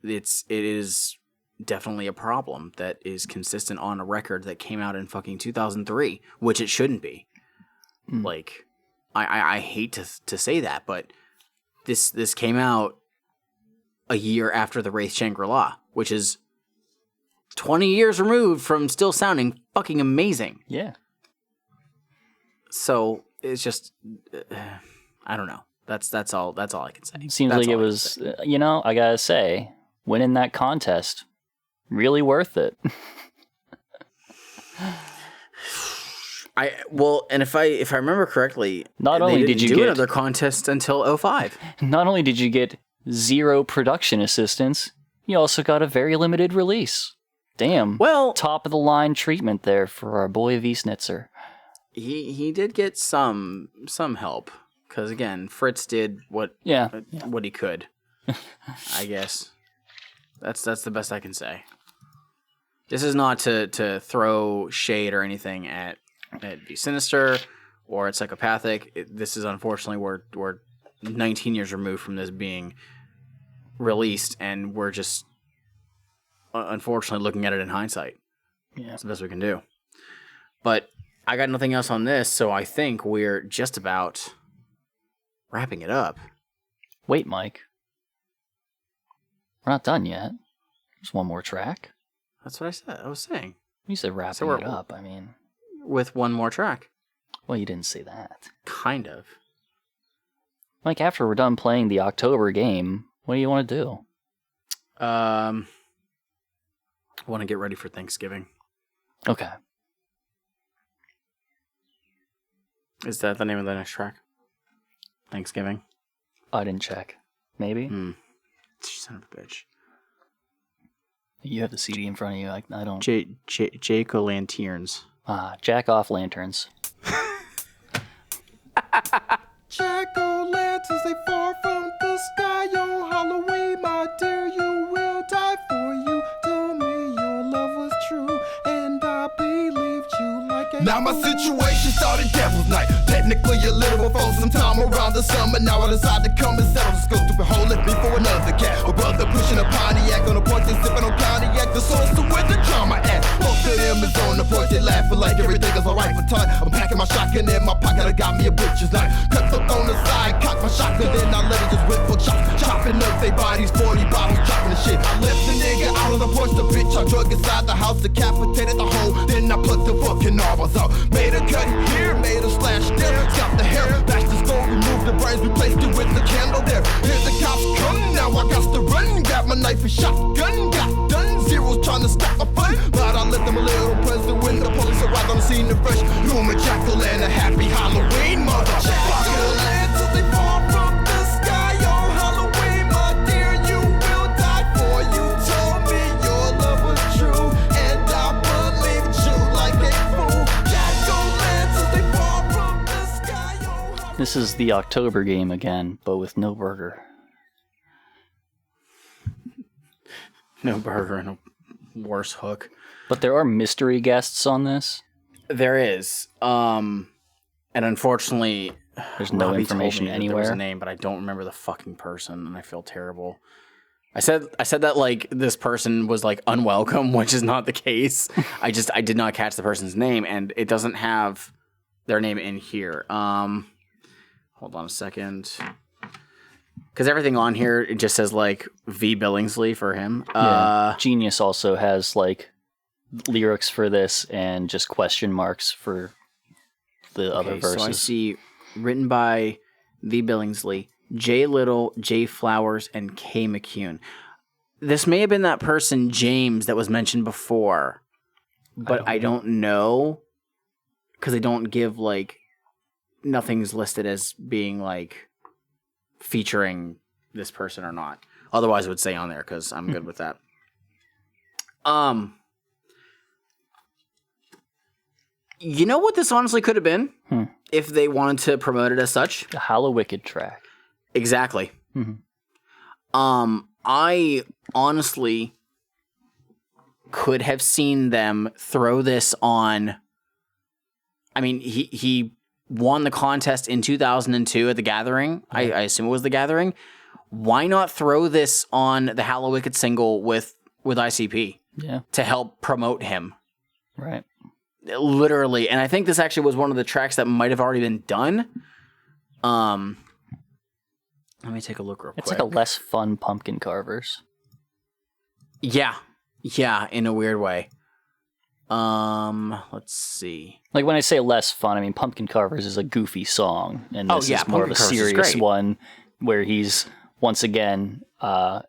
it is definitely a problem that is consistent on a record that came out in fucking 2003, which it shouldn't be. Like, I hate to say that, but this came out a year after the Wraith Shangri-La, which is 20 years removed from still sounding fucking amazing. Yeah. So it's just, I don't know. That's all I can say. Seems like it was, I gotta say, winning that contest, really worth it. And if I remember correctly, not only did you do get another contest until 05. Not only did you get 0 production assistance, you also got a very limited release. Damn. Well, top of the line treatment there for our boy V Sinizter. He did get some help because again, Fritz did what he could. I guess that's the best I can say. This is not to throw shade or anything at V Sinizter or at Psychopathic. This is unfortunately we're 19 years removed from this being released, and we're just unfortunately looking at it in hindsight. Yeah, that's the best we can do. But I got nothing else on this, so I think we're just about wrapping it up. Wait, Mike. We're not done yet. There's one more track. That's what I said. I was saying. You said wrapping it up. I mean, with one more track. Well, you didn't say that. Kind of. Like, after we're done playing the October game, what do you want to do? I want to get ready for Thanksgiving. Okay. Is that the name of the next track? Thanksgiving? I didn't check. Maybe? Son of a bitch. You have the CD in front of you. I don't. Jack-o'-lanterns. Jack off lanterns. Jack-o'-lanterns, they fall from the sky on Halloween, my dear. You will die for you. Told me your love was true, and I believed you like a Now my situation started Devil's Night. Technically a little before some time around the summer. Now I decide to come and settle this go stupid hole. Let me for another cat. A brother pushing a Pontiac on the porch, they sipping on cognac. The source to where the drama at. Most of them is on the porch, they laughing like everything is alright for time. I'm packing my shotgun in my pocket, I got me a butcher's knife. Cut up on the side, cock my shotgun, then I let it just whip for chop. Chopping up they bodies, 40 bottles, chopping the shit. I left the nigga out on the porch, the bitch I drug inside the house, decapitated the hole. Then I put the fucking marbles out. Made a cut here, made a slash there. Got the hair, bashed the skull, removed the brains, replaced it with the candle there. Here the cops come, now I got to run. Got my knife and shotgun, got done. Zero's trying to stop my fun, but I left them a little present when the police arrived on the scene. The fresh Luma Jackal and a happy Halloween, motherfucker. Lanterns, they fall from the sky on Halloween, my dear. You will die for you. Told me your love was true, and I believed you like a fool. Jack-o'-lanterns, they fall from the sky on Halloween. This is the October game again, but with no burger. No burger and a worse hook. But there are mystery guests on this. There is. And unfortunately, there's no Robbie information told me anywhere. There was a name, but I don't remember the fucking person, and I feel terrible. I said that like this person was like unwelcome, which is not the case. I did not catch the person's name, and it doesn't have their name in here. Hold on a second. Because everything on here, it just says like V Billingsley for him. Genius also has like lyrics for this and just question marks for the other verses. So I see written by V Billingsley, J Little, J Flowers, and K McCune. This may have been that person, James, that was mentioned before, but I don't know because they don't give like nothing's listed as being like featuring this person or not. Otherwise, it would say on there because I'm good with that. You know what this honestly could have been if they wanted to promote it as such? The Hallowicked track. Exactly. Mm-hmm. I honestly could have seen them throw this on. I mean, he won the contest in 2002 at the Gathering. I assume it was the Gathering. Why not throw this on the Hallowicked single with ICP? Yeah. To help promote him. Right. Literally. And I think this actually was one of the tracks that might have already been done. Let me take a look real quick. It's like a less fun Pumpkin Carvers. Yeah. Yeah, in a weird way. Let's see. Like when I say less fun, I mean Pumpkin Carvers is a goofy song, and this is more of a Pumpkin Carvers is serious great. one where he's once again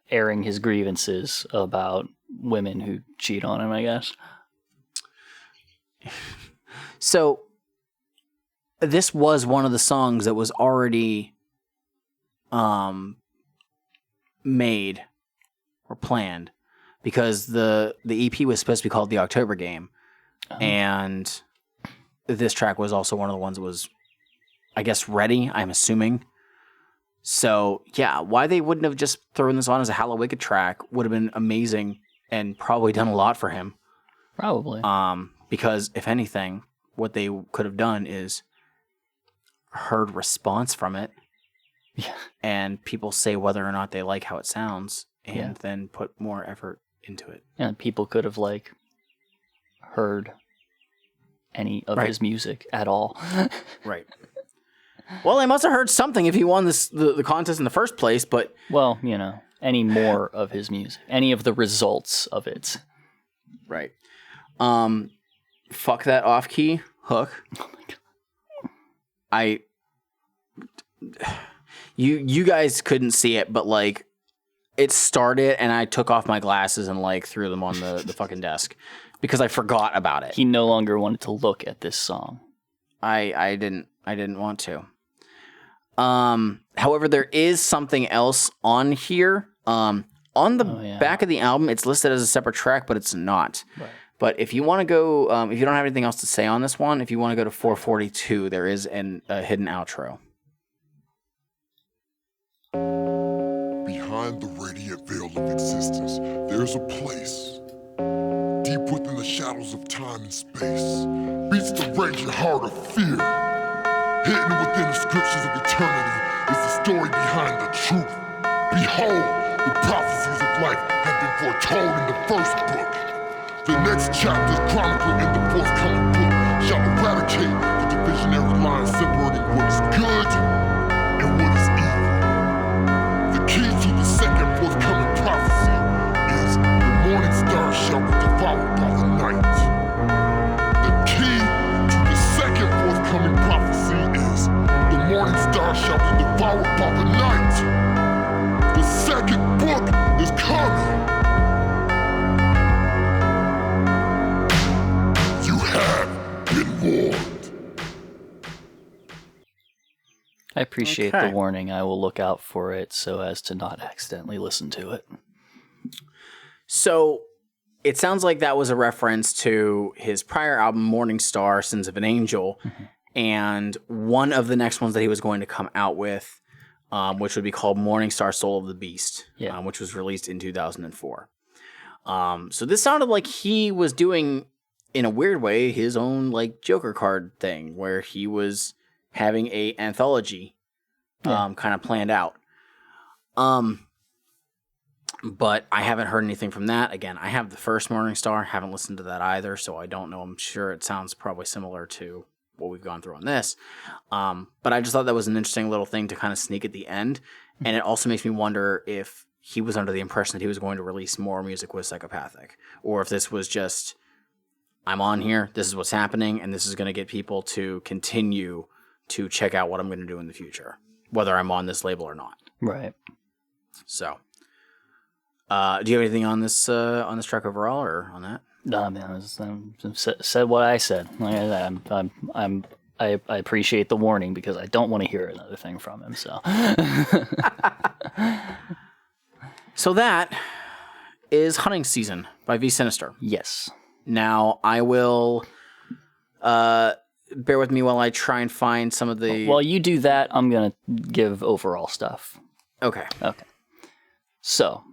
airing his grievances about women who cheat on him, I guess. So this was one of the songs that was already made or planned because the EP was supposed to be called The October Game. And this track was also one of the ones that was, I guess, ready, I'm assuming. So, yeah, why they wouldn't have just thrown this on as a Hallowicked track would have been amazing and probably done a lot for him. Probably. Because, if anything, what they could have done is heard response from it. Yeah. And people say whether or not they like how it sounds and then put more effort into it. And people could have, like, heard any of his music at all. Right. Well, they must have heard something if he won the contest in the first place, but... Well, you know, any more of his music. Any of the results of it. Right. Fuck that off-key hook. Oh my God. You guys couldn't see it, but, like, it started and I took off my glasses and, like, threw them on the fucking desk because I forgot about it. He no longer wanted to look at this song. I didn't want to. However, there is something else on here. On the back of the album, it's listed as a separate track, but it's not. Right. But if you want to go, if you don't have anything else to say on this one, if you want to go to 442, there is a hidden outro. Behind the radiant veil of existence, there's a place deep within the shadows of time and space. Beats the raging heart of fear. Hidden within the scriptures of eternity is the story behind the truth. Behold, the prophecies of life have been foretold in the first book. The next chapters chronicled in the forthcoming book shall eradicate the divisionary lines separating what is good and what is evil. The key to the second forthcoming prophecy is the morning star shall be devoured by the night. The key to the second forthcoming prophecy is the morning star shall be devoured by the night. The second book is coming. You have been warned. I appreciate Okay. the warning. I will look out for it so as to not accidentally listen to it. So it sounds like that was a reference to his prior album, Morning Star, Sins of an Angel, and one of the next ones that he was going to come out with, which would be called Morning Star, Soul of the Beast, which was released in 2004. So this sounded like he was doing, in a weird way, his own like Joker card thing, where he was having a anthology kind of planned out. But I haven't heard anything from that. Again, I have the first Morning Star, haven't listened to that either, so I don't know. I'm sure it sounds probably similar to what we've gone through on this. But I just thought that was an interesting little thing to kind of sneak at the end. And it also makes me wonder if he was under the impression that he was going to release more music with Psychopathic, or if this was just, I'm on here, this is what's happening, and this is going to get people to continue to check out what I'm going to do in the future, whether I'm on this label or not. Right. So, do you have anything on this track overall, or on that? No, man, I said what I said. Like I appreciate the warning because I don't want to hear another thing from him. So, so that is Hunting Season by V Sinizter. yes. Now I will bear with me while I try and find some of the. While you do that, I'm gonna give overall stuff. Okay. So,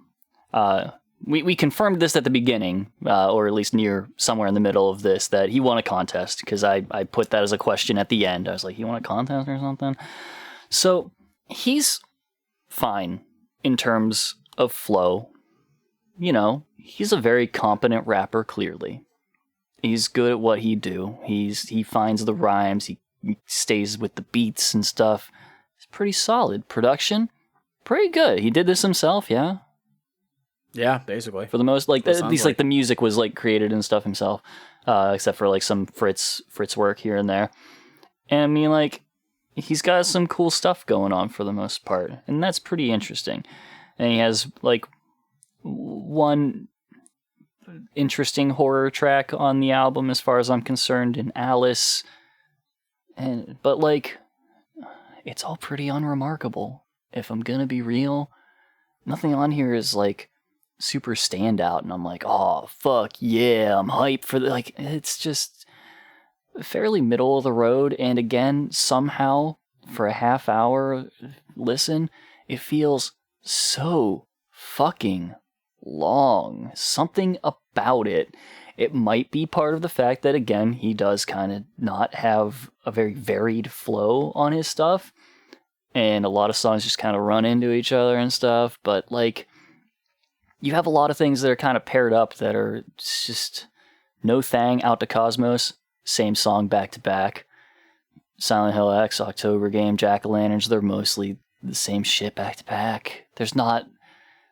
we confirmed this at the beginning, or at least near somewhere in the middle of this, that he won a contest, because I put that as a question at the end. I was like, you won a contest or something? So, he's fine in terms of flow. You know, he's a very competent rapper, clearly. He's good at what he do. He finds the rhymes, he stays with the beats and stuff. It's pretty solid. Production, pretty good. He did this himself, yeah? Yeah, basically. For the most, like, at least like the music was like created and stuff himself, except for like some Fritz work here and there. And I mean, like, he's got some cool stuff going on for the most part, and that's pretty interesting. And he has like one interesting horror track on the album, as far as I'm concerned, in Alice. But like, it's all pretty unremarkable. If I'm gonna be real, nothing on here is like super standout, and I'm like, oh fuck yeah, I'm hyped for like, it's just fairly middle of the road. And again, somehow for a half hour listen, it feels so fucking long. Something about it. It might be part of the fact that, again, he does kind of not have a very varied flow on his stuff, and a lot of songs just kind of run into each other and stuff. But like, you have a lot of things that are kind of paired up that are just No Thang, Out to Cosmos, same song back to back. Silent Hill X, October Game, Jack-o'-lanterns, they're mostly the same shit back to back. There's not,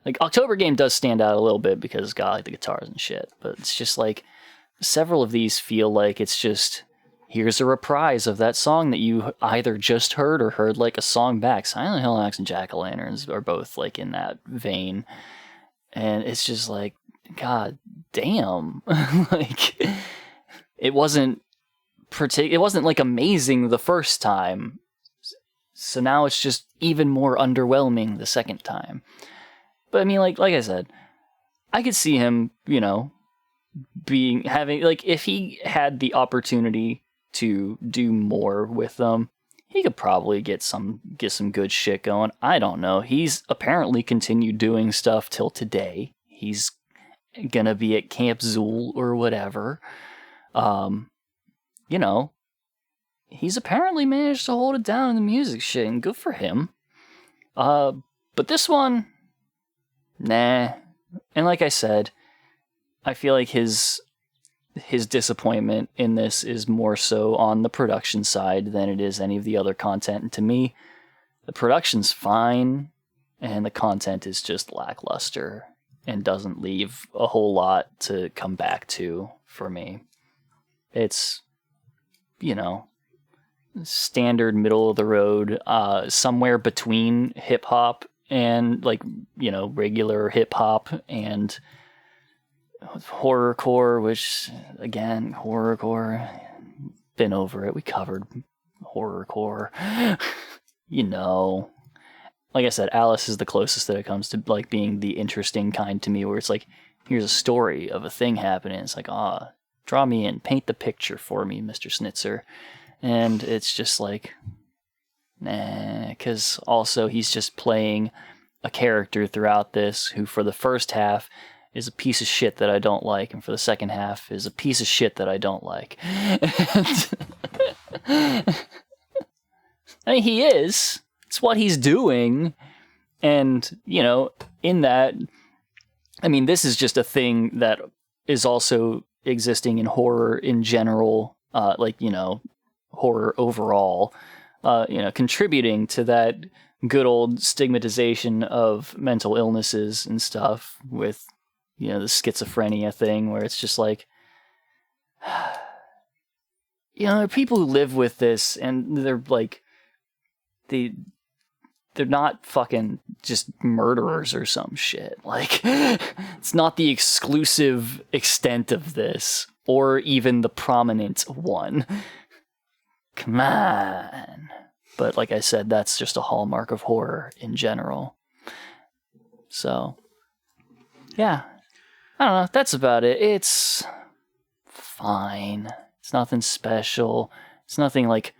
like, October Game does stand out a little bit because it's got like the guitars and shit, but it's just like several of these feel like it's just, here's a reprise of that song that you either just heard or heard like a song back. Silent Hill X and Jack-o'-lanterns are both like in that vein. And it's just like, god damn. Like, it wasn't like amazing the first time. So now it's just even more underwhelming the second time. But I mean, like I said, I could see him, you know, having like, if he had the opportunity to do more with them, he could probably get some good shit going. I don't know. He's apparently continued doing stuff till today. He's gonna be at Camp Xul or whatever. You know, he's apparently managed to hold it down in the music shit, and good for him. But this one, nah. And like I said, I feel like his disappointment in this is more so on the production side than it is any of the other content. And to me, the production's fine, and the content is just lackluster and doesn't leave a whole lot to come back to for me. It's, you know, standard middle of the road, somewhere between hip hop and, like, you know, regular hip hop and horrorcore, which, again, horrorcore, been over it. We covered horrorcore. You know, like I said, Alice is the closest that it comes to like being the interesting kind to me, where it's like, here's a story of a thing happening. It's like, draw me in, paint the picture for me, Mr. Sinizter. And it's just like, nah, because also he's just playing a character throughout this who, for the first half, is a piece of shit that I don't like, and for the second half is a piece of shit that I don't like. I mean, he is. It's what he's doing. And, you know, in that, I mean, this is just a thing that is also existing in horror in general, like, you know, horror overall, you know, contributing to that good old stigmatization of mental illnesses and stuff with, the schizophrenia thing where it's just like, there are people who live with this and they're like, they're not fucking just murderers or some shit. Like, it's not the exclusive extent of this, or even the prominent one. Come on. But like I said, that's just a hallmark of horror in general. So, yeah. I don't know. That's about it. It's fine. It's nothing special. It's nothing like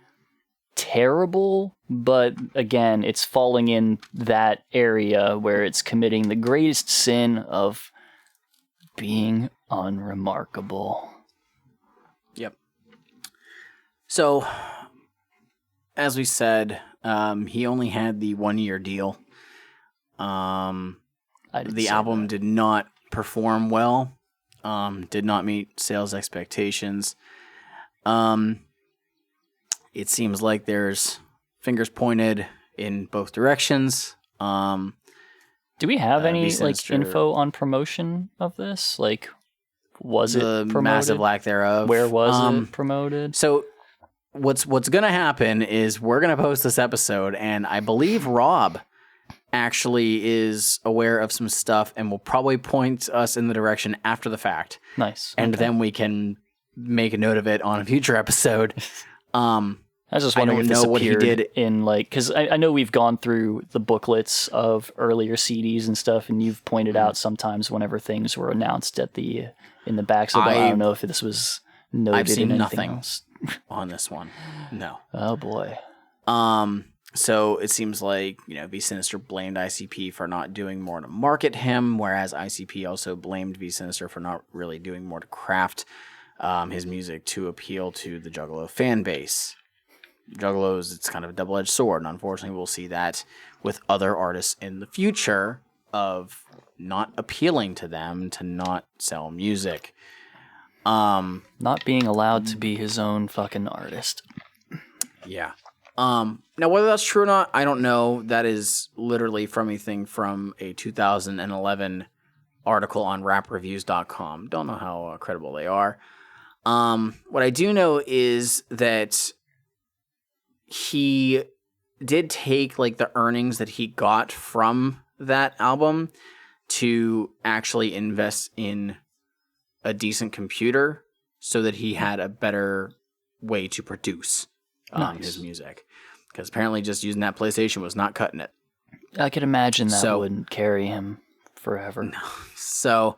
terrible, but again, it's falling in that area where it's committing the greatest sin of being unremarkable. Yep. So, as we said, he only had the 1-year deal. The album did not perform well, did not meet sales expectations. It seems like there's fingers pointed in both directions. Do we have any Sinizter, info on promotion of this? Like, was it promoted? Massive lack thereof. Where was it promoted? So what's going to happen is we're going to post this episode, and I believe Rob actually is aware of some stuff and will probably point us in the direction after the fact. Nice. And then we can make a note of it on a future episode. I was just wondering if this what he appeared did in because I know we've gone through the booklets of earlier CDs and stuff, and you've pointed out sometimes whenever things were announced in the back. So I don't know if this was noted. I've seen in nothing else. on this one. No. Oh boy. So it seems like V Sinizter blamed ICP for not doing more to market him, whereas ICP also blamed V Sinizter for not really doing more to craft his music to appeal to the Juggalo fan base. Juggalos, it's kind of a double-edged sword, and unfortunately we'll see that with other artists in the future of not appealing to them to not sell music. Not being allowed to be his own fucking artist. Yeah. Now, whether that's true or not, I don't know. That is literally from anything from a 2011 article on rapreviews.com. Don't know how credible they are. What I do know is that he did take the earnings that he got from that album to actually invest in a decent computer so that he had a better way to produce his music. Because apparently just using that PlayStation was not cutting it. I could imagine that wouldn't carry him forever. No. So,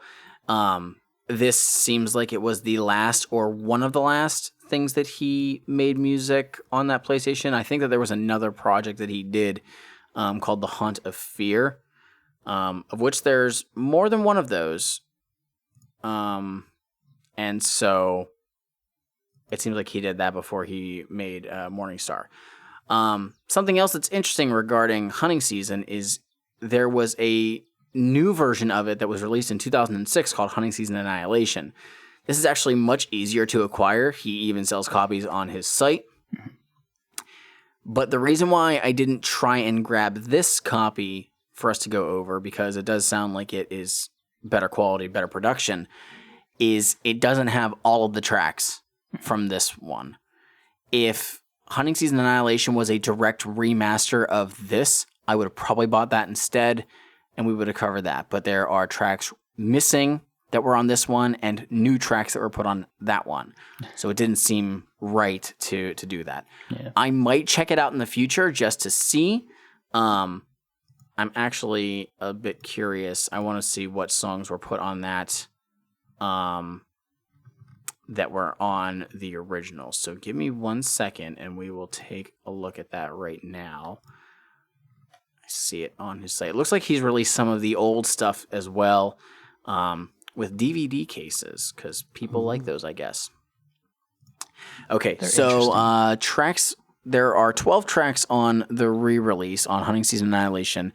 this seems like it was the last or one of the last things that he made music on that PlayStation. I think that there was another project that he did called The Haunt of Fear, of which there's more than one of those. And so it seems like he did that before he made Morningstar. Something else that's interesting regarding Hunting Season is there was a new version of it that was released in 2006 called Hunting Season Annihilation. This is actually much easier to acquire. He even sells copies on his site. But the reason why I didn't try and grab this copy for us to go over, because it does sound like it is better quality, better production, is it doesn't have all of the tracks from this one. If Hunting Season Annihilation was a direct remaster of this, I would have probably bought that instead, and we would have covered that. But there are tracks missing that were on this one and new tracks that were put on that one. So it didn't seem right to do that. Yeah. I might check it out in the future just to see. I'm actually a bit curious. I want to see what songs were put on that that were on the original. So give me 1 second and we will take a look at that right now. I see it on his site. It looks like he's released some of the old stuff as well. With DVD cases, because people like those, I guess. Okay, so tracks. There are 12 tracks on the re-release on Hunting Season Annihilation,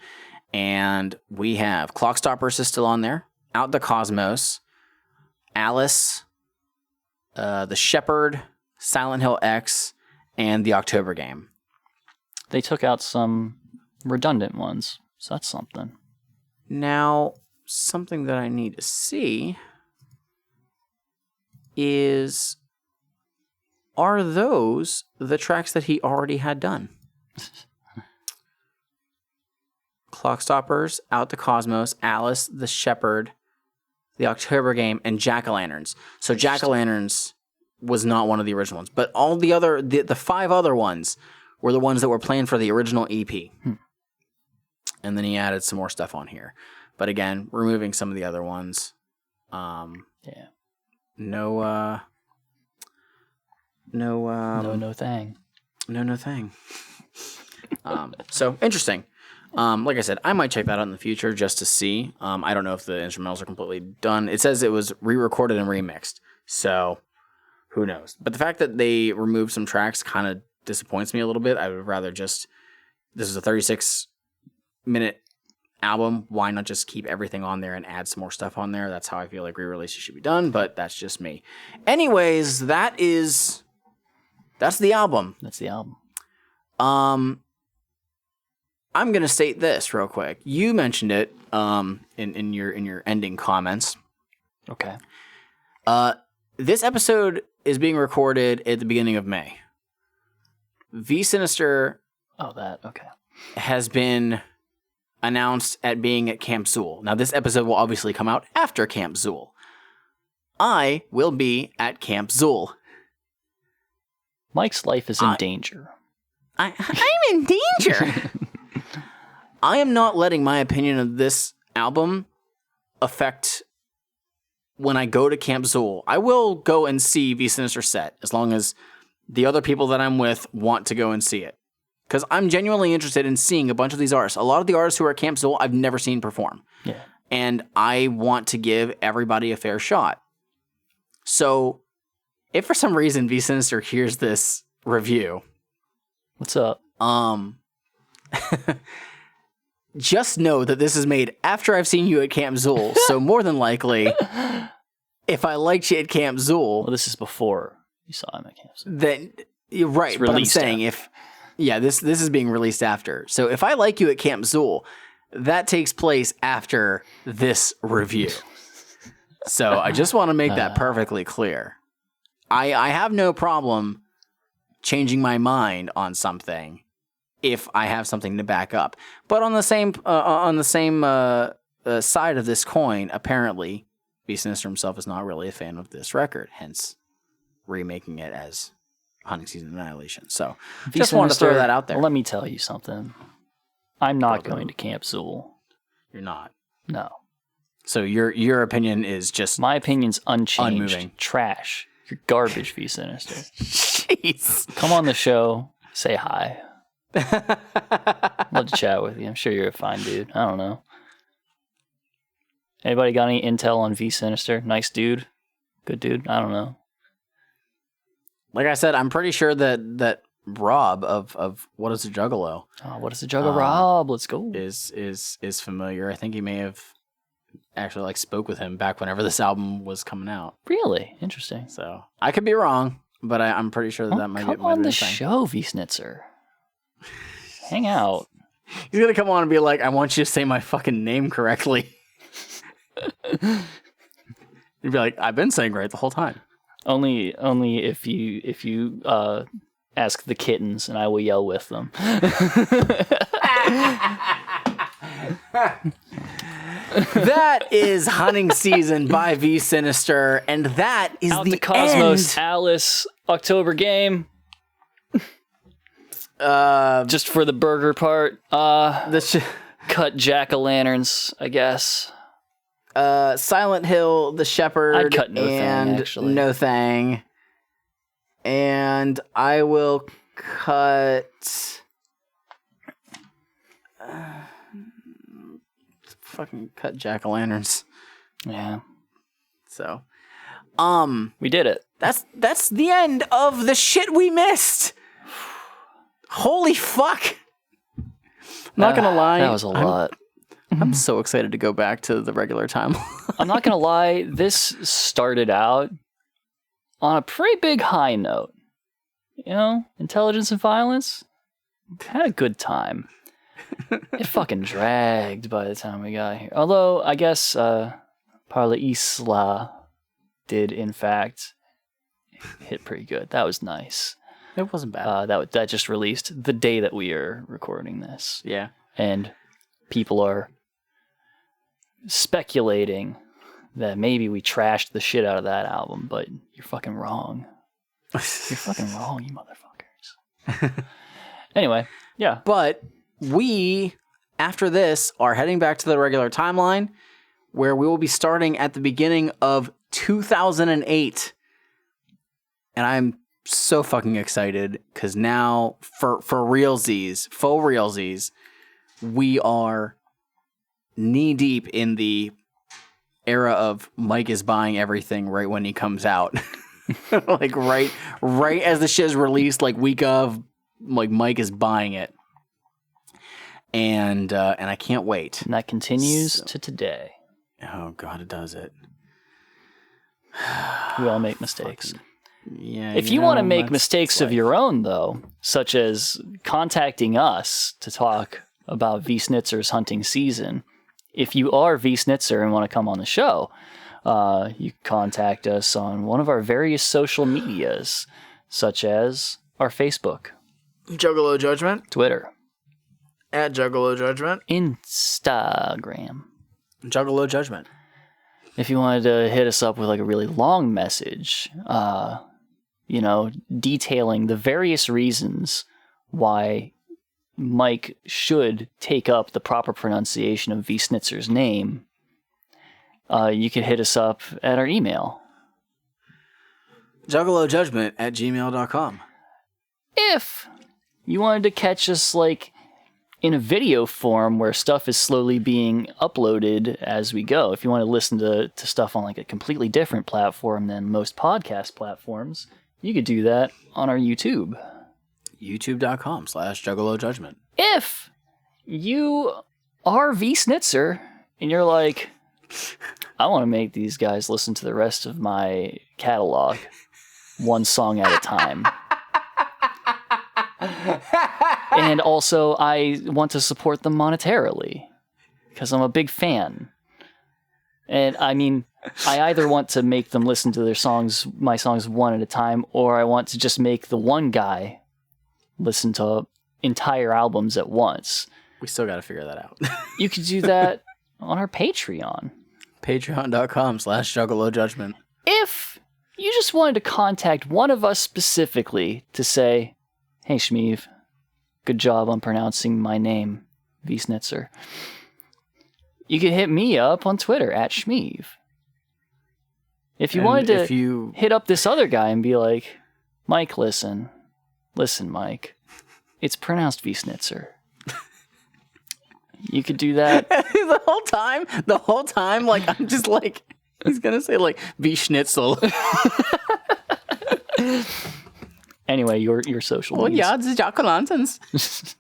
and we have Clockstoppers is still on there, Out the Cosmos, Alice, The Shepherd, Silent Hill X, and The October Game. They took out some redundant ones. So that's something. Now, something that I need to see is, are those the tracks that he already had done? Clockstoppers, Out the Cosmos, Alice, The Shepherd, The October Game, and Jack-o'-lanterns. So Jack-o'-lanterns was not one of the original ones, but all the other, the 5 other ones were the ones that were planned for the original EP. And then he added some more stuff on here. But again, removing some of the other ones. Yeah. No thing. No thing. So interesting. Like I said, I might check that out in the future just to see. I don't know if the instrumentals are completely done. It says it was re-recorded and remixed, so who knows? But the fact that they removed some tracks kind of disappoints me a little bit. I would rather just, this is a 36-minute album. Why not just keep everything on there and add some more stuff on there? That's how I feel like re-releases should be done, but that's just me. Anyways, that's the album. That's the album. I'm gonna state this real quick. You mentioned it in your ending comments. Okay. This episode is being recorded at the beginning of May. V Sinizter Oh, that. Okay. has been announced at being at Camp Xul. Now, this episode will obviously come out after Camp Xul. I will be at Camp Xul. Mike's life is in danger. I'm in danger. I am not letting my opinion of this album affect when I go to Camp Xul. I will go and see V Sinizter set as long as the other people that I'm with want to go and see it. Because I'm genuinely interested in seeing a bunch of these artists. A lot of the artists who are at Camp Xul I've never seen perform. Yeah. And I want to give everybody a fair shot. So if for some reason V Sinizter hears this review, What's up? just know that this is made after I've seen you at Camp Xul. So more than likely, if I liked you at Camp Xul, Well, this is before you saw him at Camp Xul. then you're right. It's But I'm released saying this is being released after. So if I like you at Camp Xul, that takes place after this review. So I just want to make that perfectly clear. I have no problem changing my mind on something if I have something to back up. But on the same side of this coin, apparently, V Sinizter himself is not really a fan of this record, hence remaking it as Hunting Season Annihilation. So just wanted to throw that out there. Let me tell you something. I'm not going to Camp Xul. You're not. No. So your opinion is just My opinion's unchanged. Unmoving. Trash. You're garbage, V Sinizter. jeez. Come on the show. Say hi. Love to chat with you. I'm sure you're a fine dude. I don't know. Anybody got any intel on V Sinizter? Nice dude? Good dude? I don't know. Like I said, I'm pretty sure that Rob of What is a Juggalo Oh, what is the Juggalo? Rob? Let's go. is familiar. I think he may have actually spoke with him back whenever this album was coming out. Really? Interesting. So I could be wrong, but I'm pretty sure that might come be on the a thing. show, V Sinizter. Hang out. He's gonna come on and be like, "I want you to say my fucking name correctly." You'd be like, "I've been saying right the whole time." Only if you ask the kittens, and I will yell with them. That is Hunting Season by V Sinizter, and that is Out the the Cosmos, end. Alice, October Game. Just for the burger part. Cut jack-o'-lanterns, I guess. Silent Hill, The Shepherd, I'd cut No Thang, and actually. No Thang. And I will cut... fucking cut jack-o'-lanterns. Yeah. So, We did it. that's the end of the shit we missed. Holy fuck. I'm not gonna lie. That was a lot. I'm so excited to go back to the regular time. I'm not going to lie. This started out on a pretty big high note. You know, intelligence and violence. Had a good time. It fucking dragged by the time we got here. Although, I guess Parla Isla did, in fact, hit pretty good. That was nice. It wasn't bad. That just released the day that we are recording this. Yeah. And people are speculating that maybe we trashed the shit out of that album, but you're fucking wrong. You're fucking wrong, you motherfuckers. Anyway, yeah. But we, after this, are heading back to the regular timeline where we will be starting at the beginning of 2008. And I'm so fucking excited because now, for realsies, faux realsies, we are knee deep in the era of Mike is buying everything right when he comes out. Like right as the shit is released, like week of, like Mike is buying it. And I can't wait. And that continues to today. Oh God, it does it. We all make mistakes. Yeah. If you want to make that's mistakes of life. your own, though, such as contacting us to talk about V Sinister's hunting season, if you are V Sinizter and want to come on the show, you can contact us on one of our various social medias, such as our Facebook, Juggalo Judgment, Twitter, at Juggalo Judgment, Instagram. Juggalo Judgment. If you wanted to hit us up with like a really long message, detailing the various reasons why Mike should take up the proper pronunciation of V Sinitzer's name, you could hit us up at our email. JuggaloJudgment@gmail.com. If you wanted to catch us like in a video form where stuff is slowly being uploaded as we go, if you want to listen to stuff on like a completely different platform than most podcast platforms, you could do that on our YouTube. YouTube.com/JuggaloJudgment. If you are V Sinizter and you're like, I want to make these guys listen to the rest of my catalog one song at a time. And also, I want to support them monetarily because I'm a big fan. And I mean, I either want to make them listen to my songs one at a time, or I want to just make the one guy listen to entire albums at once. We still got to figure that out. You could do that on our Patreon. Patreon.com/JuggaloJudgment. If you just wanted to contact one of us specifically to say, hey, Schmeev, good job on pronouncing my name, V Sinizter, you can hit me up on Twitter at Schmeev. If you wanted to hit up this other guy and be like, Mike, listen, Mike, it's pronounced V Sinizter. You could do that. the whole time, like, I'm just like, he's going to say, like, V Schnitzel. Anyway, your social media. Oh, yeah, this is Juggalos.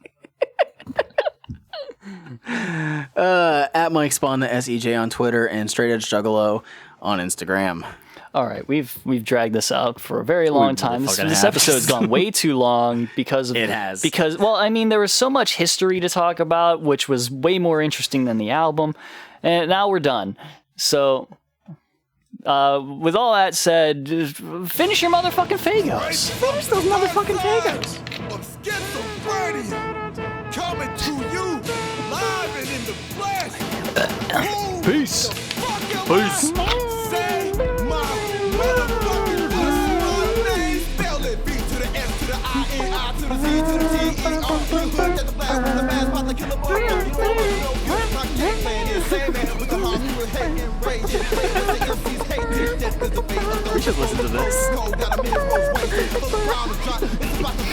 At Mike Spawn, the SEJ on Twitter, and Straight Edge Juggalo on Instagram. All right, we've dragged this out for a very long time. This episode's gone way too long because of It has. Well, I mean, there was so much history to talk about, which was way more interesting than the album, and now we're done. So, with all that said, finish your motherfucking Fagos. Finish those motherfucking Fagos. Of schizophrenia coming to you live and in the flesh. Who Peace. the fuck am I? Say my motherfucking name. Spell it. B to the S to the I N I to the Z to the T E R. You hood that the black with the mask about to kill a motherfucker. You know what? My game plan is same man with the heart with hate and rage. We should listen to this. Got a minute, most way, the ground is dry. It's about to